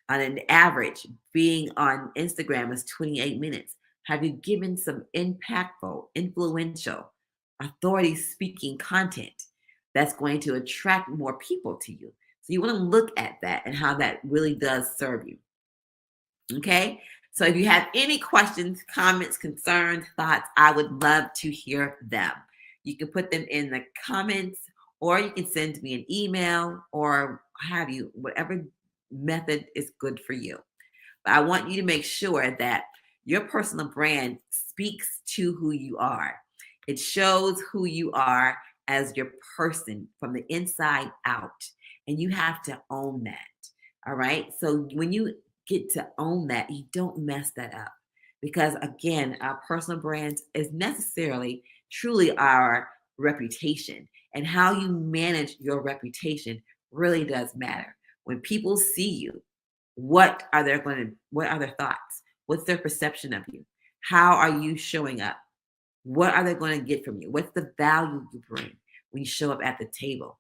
On an average, being on Instagram is 28 minutes. Have you given some impactful, influential, authority speaking content that's going to attract more people to you? So you want to look at that and how that really does serve you. Okay. So if you have any questions, comments, concerns, thoughts, I would love to hear them. You can put them in the comments, or you can send me an email, or have you, whatever method is good for you. But I want you to make sure that your personal brand speaks to who you are. It shows who you are as your person from the inside out. And you have to own that. All right. So when you get to own that, you don't mess that up. Because again, our personal brand is necessarily truly our reputation. And how you manage your reputation really does matter. When people see you, what are their thoughts? What's their perception of you? How are you showing up? What are they going to get from you? What's the value you bring when you show up at the table?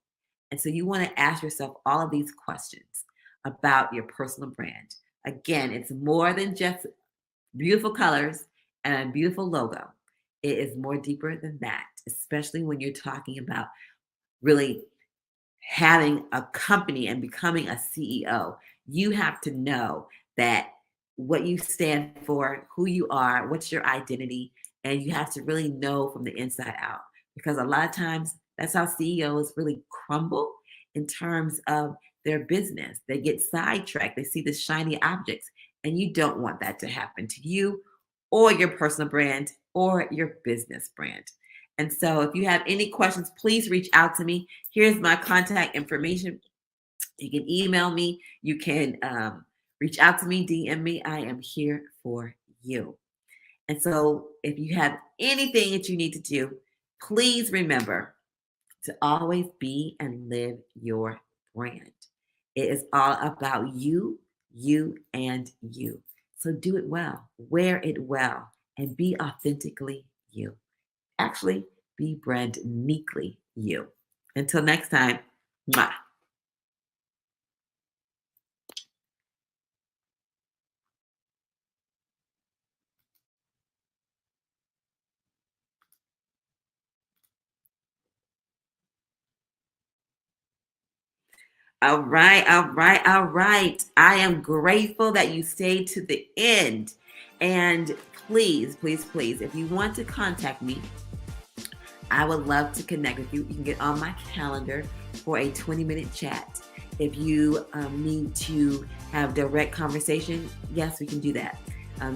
And so you want to ask yourself all of these questions about your personal brand. Again, it's more than just beautiful colors and a beautiful logo. It is more deeper than that, especially when you're talking about really having a company and becoming a CEO. You have to know that what you stand for, who you are, what's your identity, and you have to really know from the inside out. Because a lot of times that's how CEOs really crumble in terms of their business. They get sidetracked. They see the shiny objects, and you don't want that to happen to you or your personal brand or your business brand. And so if you have any questions, please reach out to me. Here's my contact information. You can email me. You can reach out to me, DM me. I am here for you. And so if you have anything that you need to do, please remember to always be and live your brand. It is all about you, and you. So do it well, wear it well, and be authentically you. Actually, be brand uniquely you. Until next time, mwah. All right, all right, all right. I am grateful that you stayed to the end. And please, please, please, if you want to contact me, I would love to connect with you. You can get on my calendar for a 20-minute chat. If you need to have direct conversation, yes, we can do that.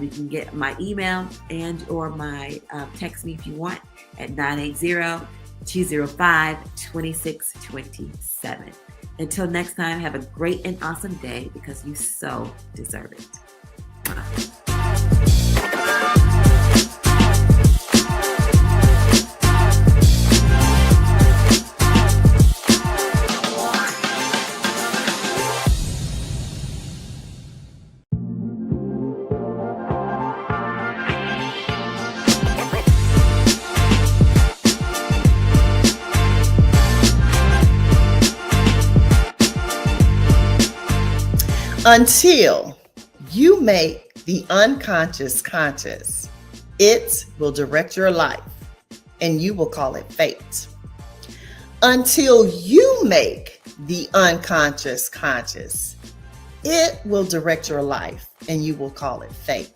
You can get my email and or my text me if you want at 980-205-2627. Until next time, have a great and awesome day because you so deserve it. Until you make the unconscious conscious, it will direct your life and you will call it fate. Until you make the unconscious conscious, it will direct your life and you will call it fate.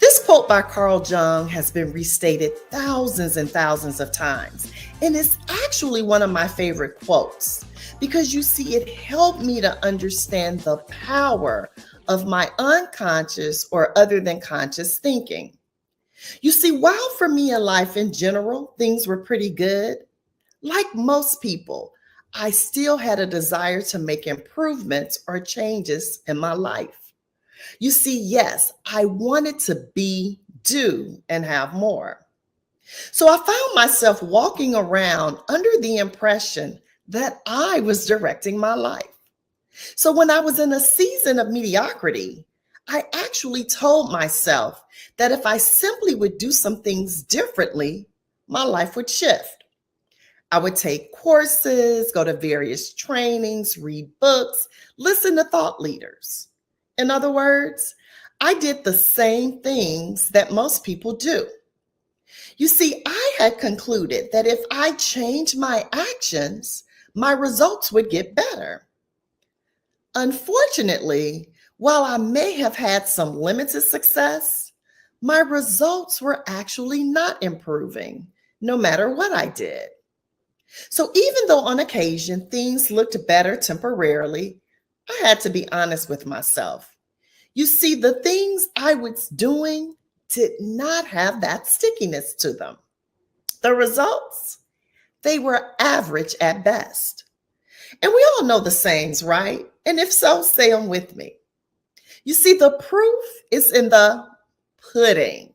This quote by Carl Jung has been restated thousands and thousands of times, and it's actually one of my favorite quotes because you see, it helped me to understand the power of my unconscious or other than conscious thinking. You see, while for me in life in general, things were pretty good, like most people, I still had a desire to make improvements or changes in my life. You see, yes, I wanted to be, do, and have more. So I found myself walking around under the impression that I was directing my life. So when I was in a season of mediocrity, I actually told myself that if I simply would do some things differently, my life would shift. I would take courses, go to various trainings, read books, listen to thought leaders. In other words, I did the same things that most people do. You see, I had concluded that if I changed my actions, my results would get better. Unfortunately, while I may have had some limited success, my results were actually not improving, no matter what I did. So even though on occasion things looked better temporarily, I had to be honest with myself. You see, the things I was doing did not have that stickiness to them. The results, they were average at best. And we all know the sayings, right? And if so, say them with me. You see, the proof is in the pudding.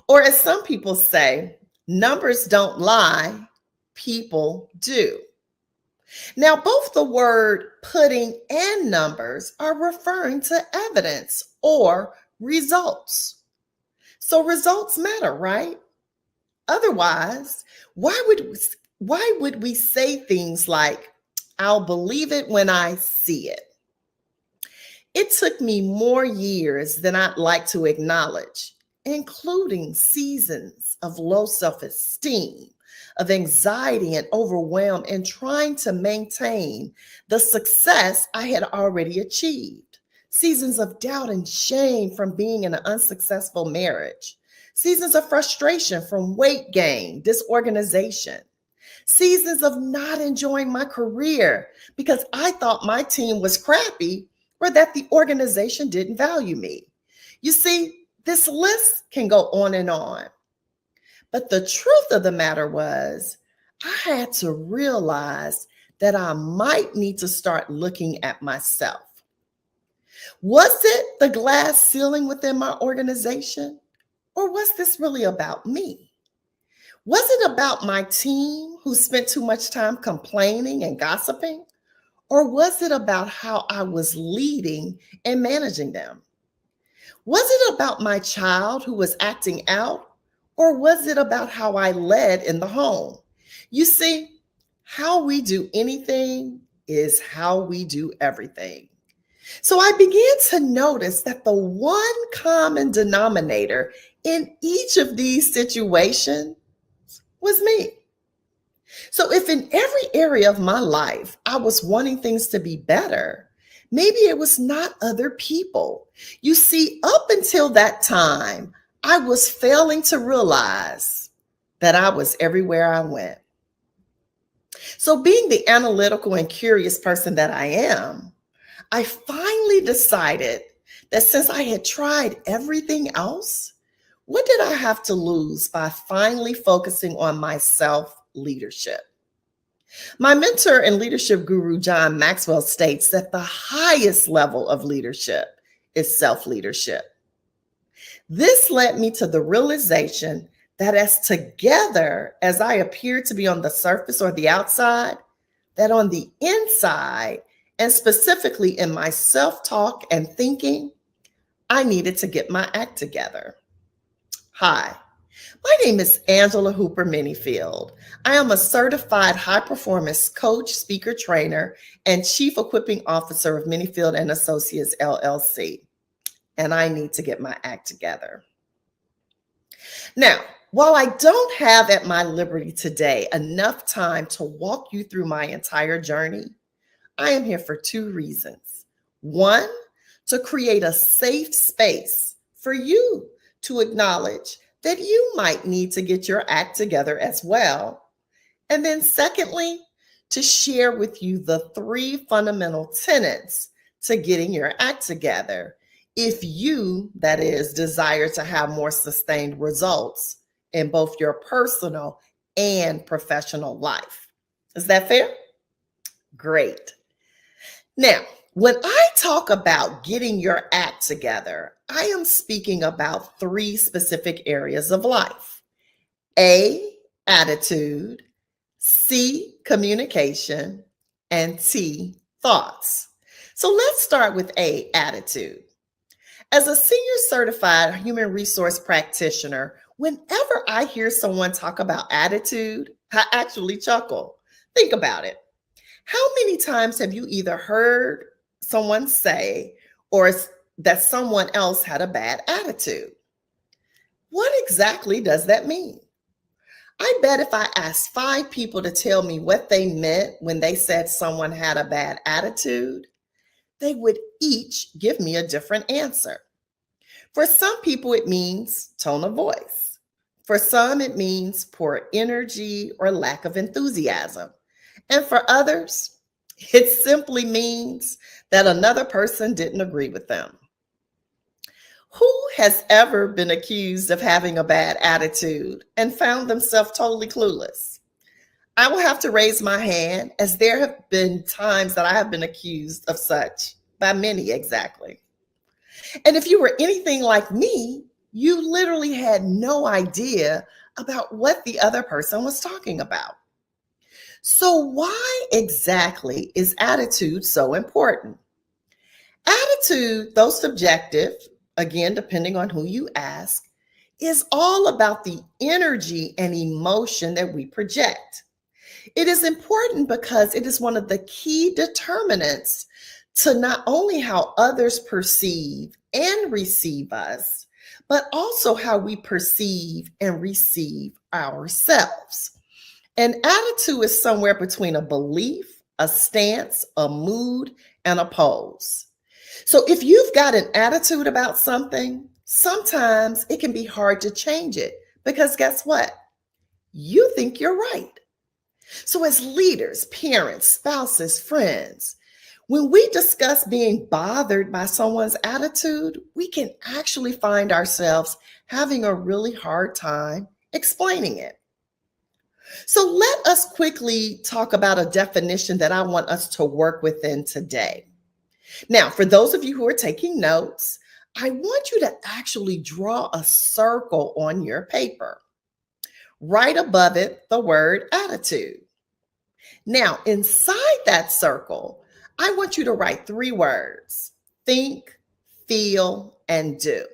Or as some people say, numbers don't lie, people do. Now, both the word pudding and numbers are referring to evidence or results. So results matter, right? Otherwise, why would we say things like, I'll believe it when I see it? It took me more years than I'd like to acknowledge, including seasons of low self-esteem, of anxiety and overwhelm, and trying to maintain the success I had already achieved. Seasons of doubt and shame from being in an unsuccessful marriage. Seasons of frustration from weight gain, disorganization. Seasons of not enjoying my career because I thought my team was crappy or that the organization didn't value me. You see, this list can go on and on. But the truth of the matter was, I had to realize that I might need to start looking at myself. Was it the glass ceiling within my organization? Or was this really about me? Was it about my team who spent too much time complaining and gossiping? Or was it about how I was leading and managing them? Was it about my child who was acting out? Or was it about how I led in the home? You see, how we do anything is how we do everything. So I began to notice that the one common denominator in each of these situations was me. So if in every area of my life I was wanting things to be better, maybe it was not other people. You see, up until that time, I was failing to realize that I was everywhere I went. So being the analytical and curious person that I am, I finally decided that since I had tried everything else, what did I have to lose by finally focusing on my self-leadership? My mentor and leadership guru, John Maxwell, states that the highest level of leadership is self-leadership. This led me to the realization that as together as I appeared to be on the surface or the outside, that on the inside, and specifically in my self-talk and thinking, I needed to get my act together. Hi, my name is Angela Hooper Minifield. I am a certified high-performance coach, speaker, trainer, and chief equipping officer of Minifield and Associates, LLC. And I need to get my act together. Now, while I don't have at my liberty today enough time to walk you through my entire journey, I am here for two reasons. One, to create a safe space for you to acknowledge that you might need to get your act together as well. And then secondly, to share with you the 3 fundamental tenets to getting your act together if you, that is, desire to have more sustained results in both your personal and professional life. Is that fair? Great. Now, when I talk about getting your act together, I am speaking about 3 specific areas of life. A, attitude, C, communication, and T, thoughts. So let's start with A, attitude. As a senior certified human resource practitioner, whenever I hear someone talk about attitude, I actually chuckle. Think about it. How many times have you either heard someone say or that someone else had a bad attitude? What exactly does that mean? I bet if I asked 5 people to tell me what they meant when they said someone had a bad attitude, they would each give me a different answer. For some people, it means tone of voice. For some, it means poor energy or lack of enthusiasm. And for others, it simply means that another person didn't agree with them. Who has ever been accused of having a bad attitude and found themselves totally clueless? I will have to raise my hand, as there have been times that I have been accused of such by many exactly. And if you were anything like me, you literally had no idea about what the other person was talking about. So why exactly is attitude so important? Attitude, though subjective, again, depending on who you ask, is all about the energy and emotion that we project. It is important because it is one of the key determinants to not only how others perceive and receive us, but also how we perceive and receive ourselves. An attitude is somewhere between a belief, a stance, a mood, and a pose. So if you've got an attitude about something, sometimes it can be hard to change it because guess what? You think you're right. So as leaders, parents, spouses, friends, when we discuss being bothered by someone's attitude, we can actually find ourselves having a really hard time explaining it. So let us quickly talk about a definition that I want us to work within today. Now, for those of you who are taking notes, I want you to actually draw a circle on your paper. Right above it, the word attitude. Now, inside that circle, I want you to write 3 words: think, feel, and do.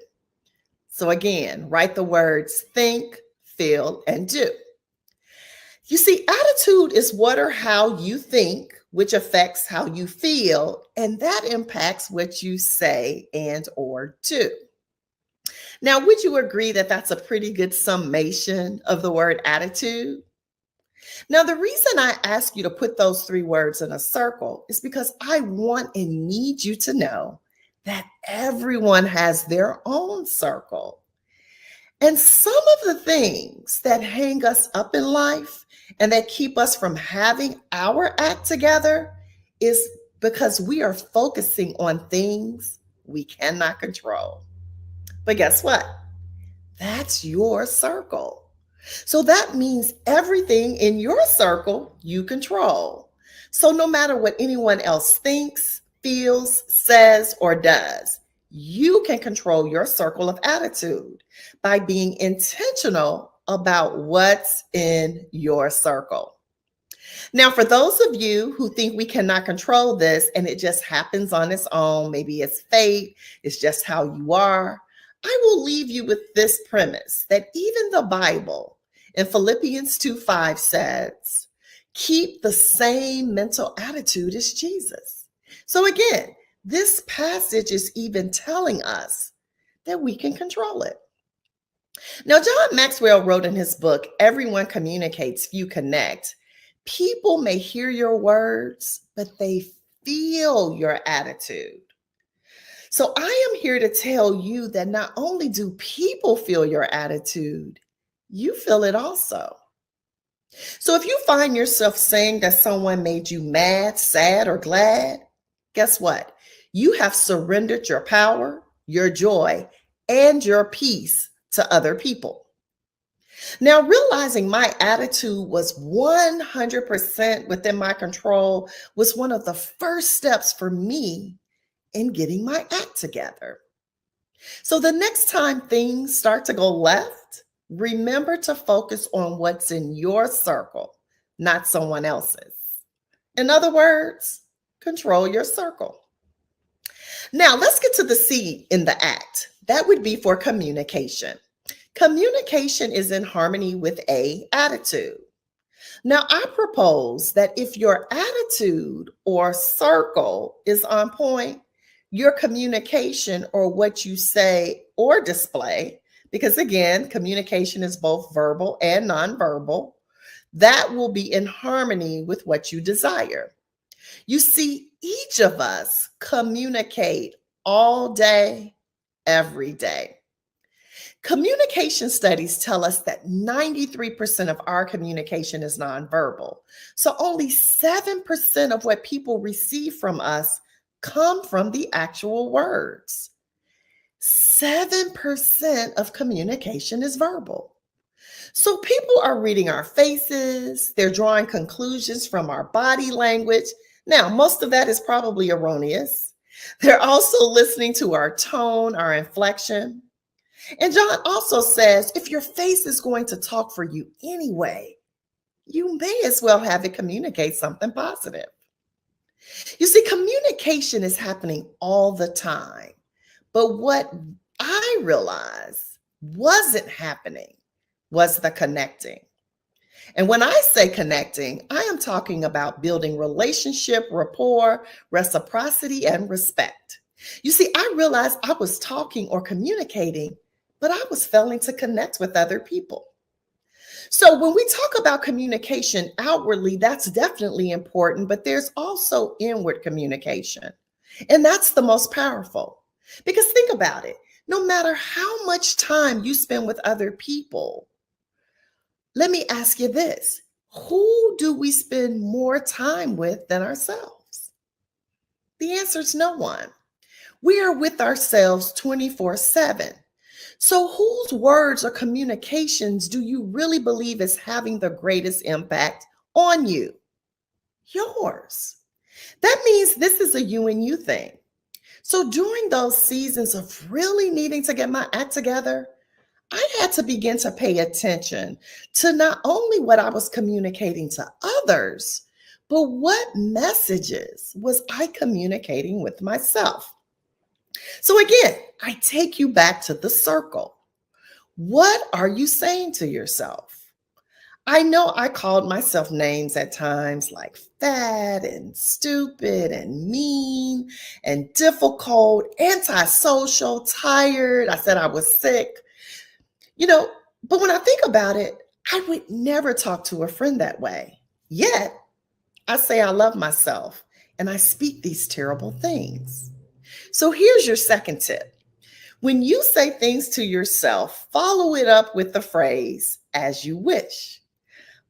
So again, write the words think, feel, and do. You see, attitude is what or how you think, which affects how you feel, and that impacts what you say and or do. Now, would you agree that that's a pretty good summation of the word attitude? Now, the reason I ask you to put those 3 words in a circle is because I want and need you to know that everyone has their own circle. And some of the things that hang us up in life and that keep us from having our act together is because we are focusing on things we cannot control. But guess what? That's your circle. So that means everything in your circle you control. So no matter what anyone else thinks, feels, says, or does, you can control your circle of attitude by being intentional about what's in your circle. Now, for those of you who think we cannot control this and it just happens on its own, maybe it's fate, it's just how you are, I will leave you with this premise that even the Bible in Philippians 2:5 says, keep the same mental attitude as Jesus. So again, this passage is even telling us that we can control it. Now, John Maxwell wrote in his book, Everyone Communicates, Few Connect, people may hear your words, but they feel your attitude. So I am here to tell you that not only do people feel your attitude, you feel it also. So if you find yourself saying that someone made you mad, sad, or glad, guess what? You have surrendered your power, your joy, and your peace to other people. Now, realizing my attitude was 100% within my control was one of the first steps for me in getting my act together. So the next time things start to go left, remember to focus on what's in your circle, not someone else's. In other words, control your circle. Now, let's get to the C in the act. That would be for communication. Communication is in harmony with A, attitude. Now, I propose that if your attitude or circle is on point, your communication or what you say or display, because again, communication is both verbal and nonverbal, that will be in harmony with what you desire. You see, each of us communicate all day, every day. Communication studies tell us that 93% of our communication is nonverbal. So only 7% of what people receive from us come from the actual words. 7% of communication is verbal. So people are reading our faces, they're drawing conclusions from our body language. Now, most of that is probably erroneous. They're also listening to our tone, our inflection. And John also says, if your face is going to talk for you anyway, you may as well have it communicate something positive. You see, communication is happening all the time. But what I realized wasn't happening was the connecting. And when I say connecting, I am talking about building relationship, rapport, reciprocity, and respect. You see, I realized I was talking or communicating, but I was failing to connect with other people. So when we talk about communication outwardly, that's definitely important, but there's also inward communication. And that's the most powerful. Because think about it, no matter how much time you spend with other people, let me ask you this, who do we spend more time with than ourselves? The answer is no one. We are with ourselves 24/7. So whose words or communications do you really believe is having the greatest impact on you? Yours. That means this is a you and you thing. So during those seasons of really needing to get my act together, I had to begin to pay attention to not only what I was communicating to others, but what messages was I communicating with myself. So again, I take you back to the circle. What are you saying to yourself? I know I called myself names at times like fat and stupid and mean and difficult, antisocial, tired. I said I was sick. But when I think about it, I would never talk to a friend that way. Yet, I say I love myself and I speak these terrible things. So here's your second tip. When you say things to yourself, follow it up with the phrase, as you wish.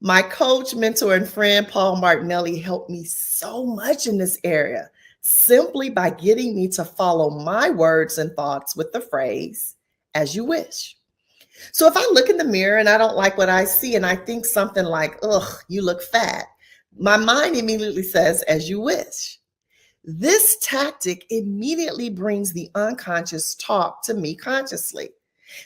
My coach, mentor, and friend, Paul Martinelli, helped me so much in this area simply by getting me to follow my words and thoughts with the phrase, as you wish. So if I look in the mirror and I don't like what I see and I think something like, ugh, you look fat, my mind immediately says, as you wish. This tactic immediately brings the unconscious talk to me consciously.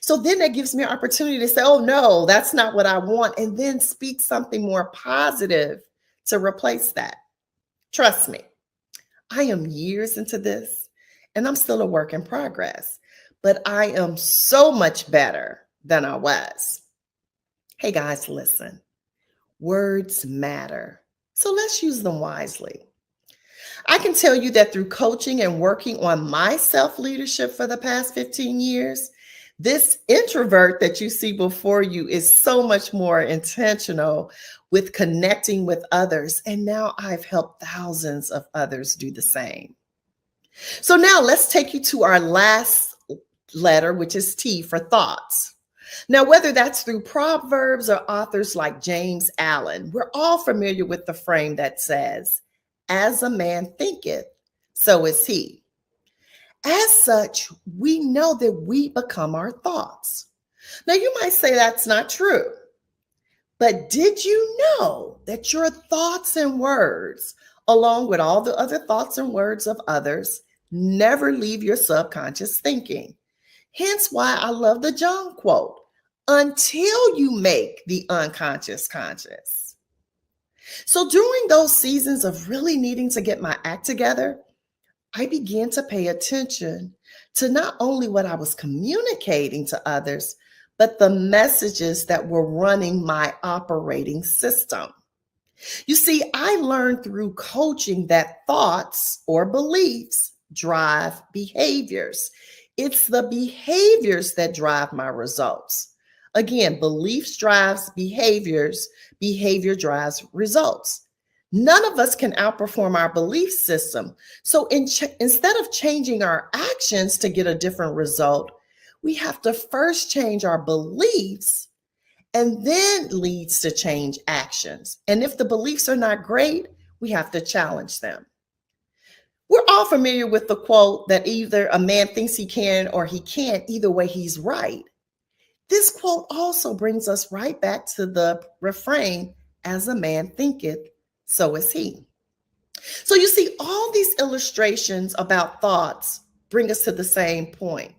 So then that gives me an opportunity to say, oh no, that's not what I want, and then speak something more positive to replace that. Trust me, I am years into this and I'm still a work in progress, but I am so much better than I was. Hey guys, listen, words matter. So let's use them wisely. I can tell you that through coaching and working on my self-leadership for the past 15 years, this introvert that you see before you is so much more intentional with connecting with others. And now I've helped thousands of others do the same. So now let's take you to our last letter, which is T for thoughts. Now, whether that's through Proverbs or authors like James Allen, we're all familiar with the frame that says, as a man thinketh, so is he. As such, we know that we become our thoughts. Now, you might say that's not true, but did you know that your thoughts and words, along with all the other thoughts and words of others, never leave your subconscious thinking? Hence why I love the John quote, until you make the unconscious conscious. So during those seasons of really needing to get my act together, I began to pay attention to not only what I was communicating to others, but the messages that were running my operating system. You see, I learned through coaching that thoughts or beliefs drive behaviors. It's the behaviors that drive my results. Again, beliefs drives behaviors, behavior drives results. None of us can outperform our belief system. So instead of changing our actions to get a different result, we have to first change our beliefs, and then leads to change actions. And if the beliefs are not great, we have to challenge them. We're all familiar with the quote that either a man thinks he can or he can't. Either way, he's right. This quote also brings us right back to the refrain, as a man thinketh, so is he. So you see, all these illustrations about thoughts bring us to the same point.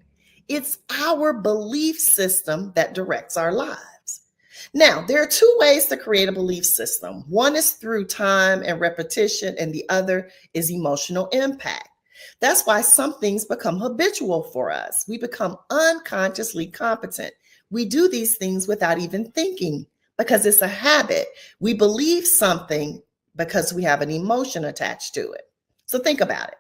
It's our belief system that directs our lives. Now, there are two ways to create a belief system. One is through time and repetition, and the other is emotional impact. That's why some things become habitual for us. We become unconsciously competent. We do these things without even thinking because it's a habit. We believe something because we have an emotion attached to it. So think about it.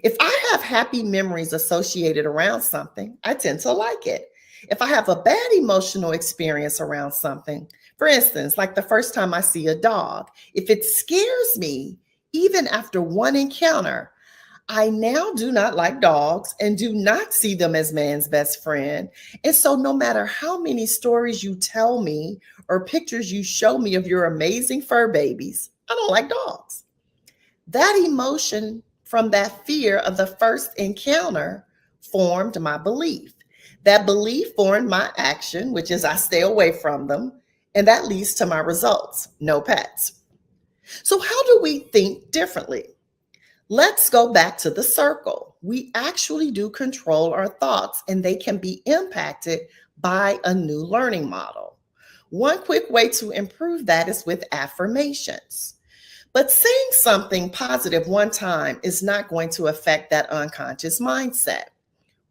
If I have happy memories associated around something, I tend to like it. If I have a bad emotional experience around something, for instance, like the first time I see a dog, if it scares me, even after one encounter, I now do not like dogs and do not see them as man's best friend. And so no matter how many stories you tell me or pictures you show me of your amazing fur babies, I don't like dogs. That emotion from that fear of the first encounter formed my belief. That belief formed my action, which is I stay away from them. And that leads to my results, no pets. So how do we think differently? Let's go back to the circle. We actually do control our thoughts, and they can be impacted by a new learning model. One quick way to improve that is with affirmations. But saying something positive one time is not going to affect that unconscious mindset.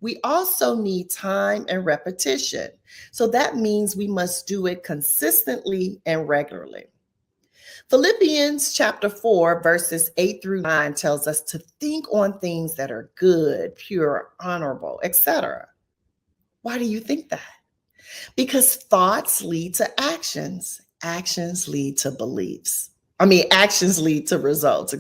We also need time and repetition. So that means we must do it consistently and regularly. Philippians chapter 4, verses 8 through 9 tells us to think on things that are good, pure, honorable, etc. Why do you think that? Because thoughts lead to actions. Actions lead to beliefs. Actions lead to results,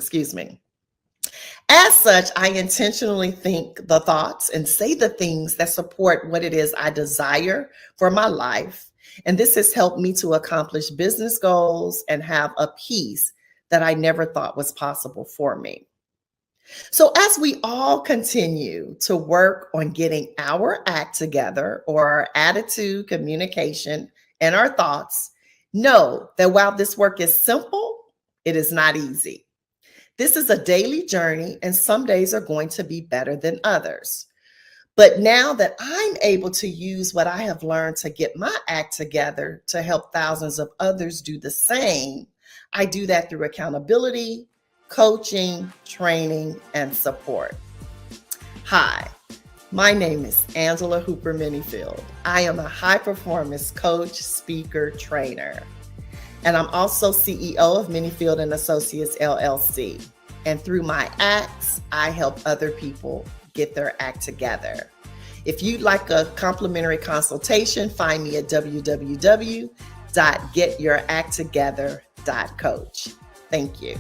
As such, I intentionally think the thoughts and say the things that support what it is I desire for my life. And this has helped me to accomplish business goals and have a peace that I never thought was possible for me. So as we all continue to work on getting our act together, or our attitude, communication, and our thoughts, know that while this work is simple, it is not easy. This is a daily journey, and some days are going to be better than others. But now that I'm able to use what I have learned to get my act together to help thousands of others do the same, I do that through accountability, coaching, training, and support. Hi, my name is Angela Hooper Minifield. I am a high-performance coach, speaker, trainer. And I'm also CEO of Minifield and Associates, LLC. And through my acts, I help other people get their act together. If you'd like a complimentary consultation, find me at www.getyouracttogether.coach. Thank you.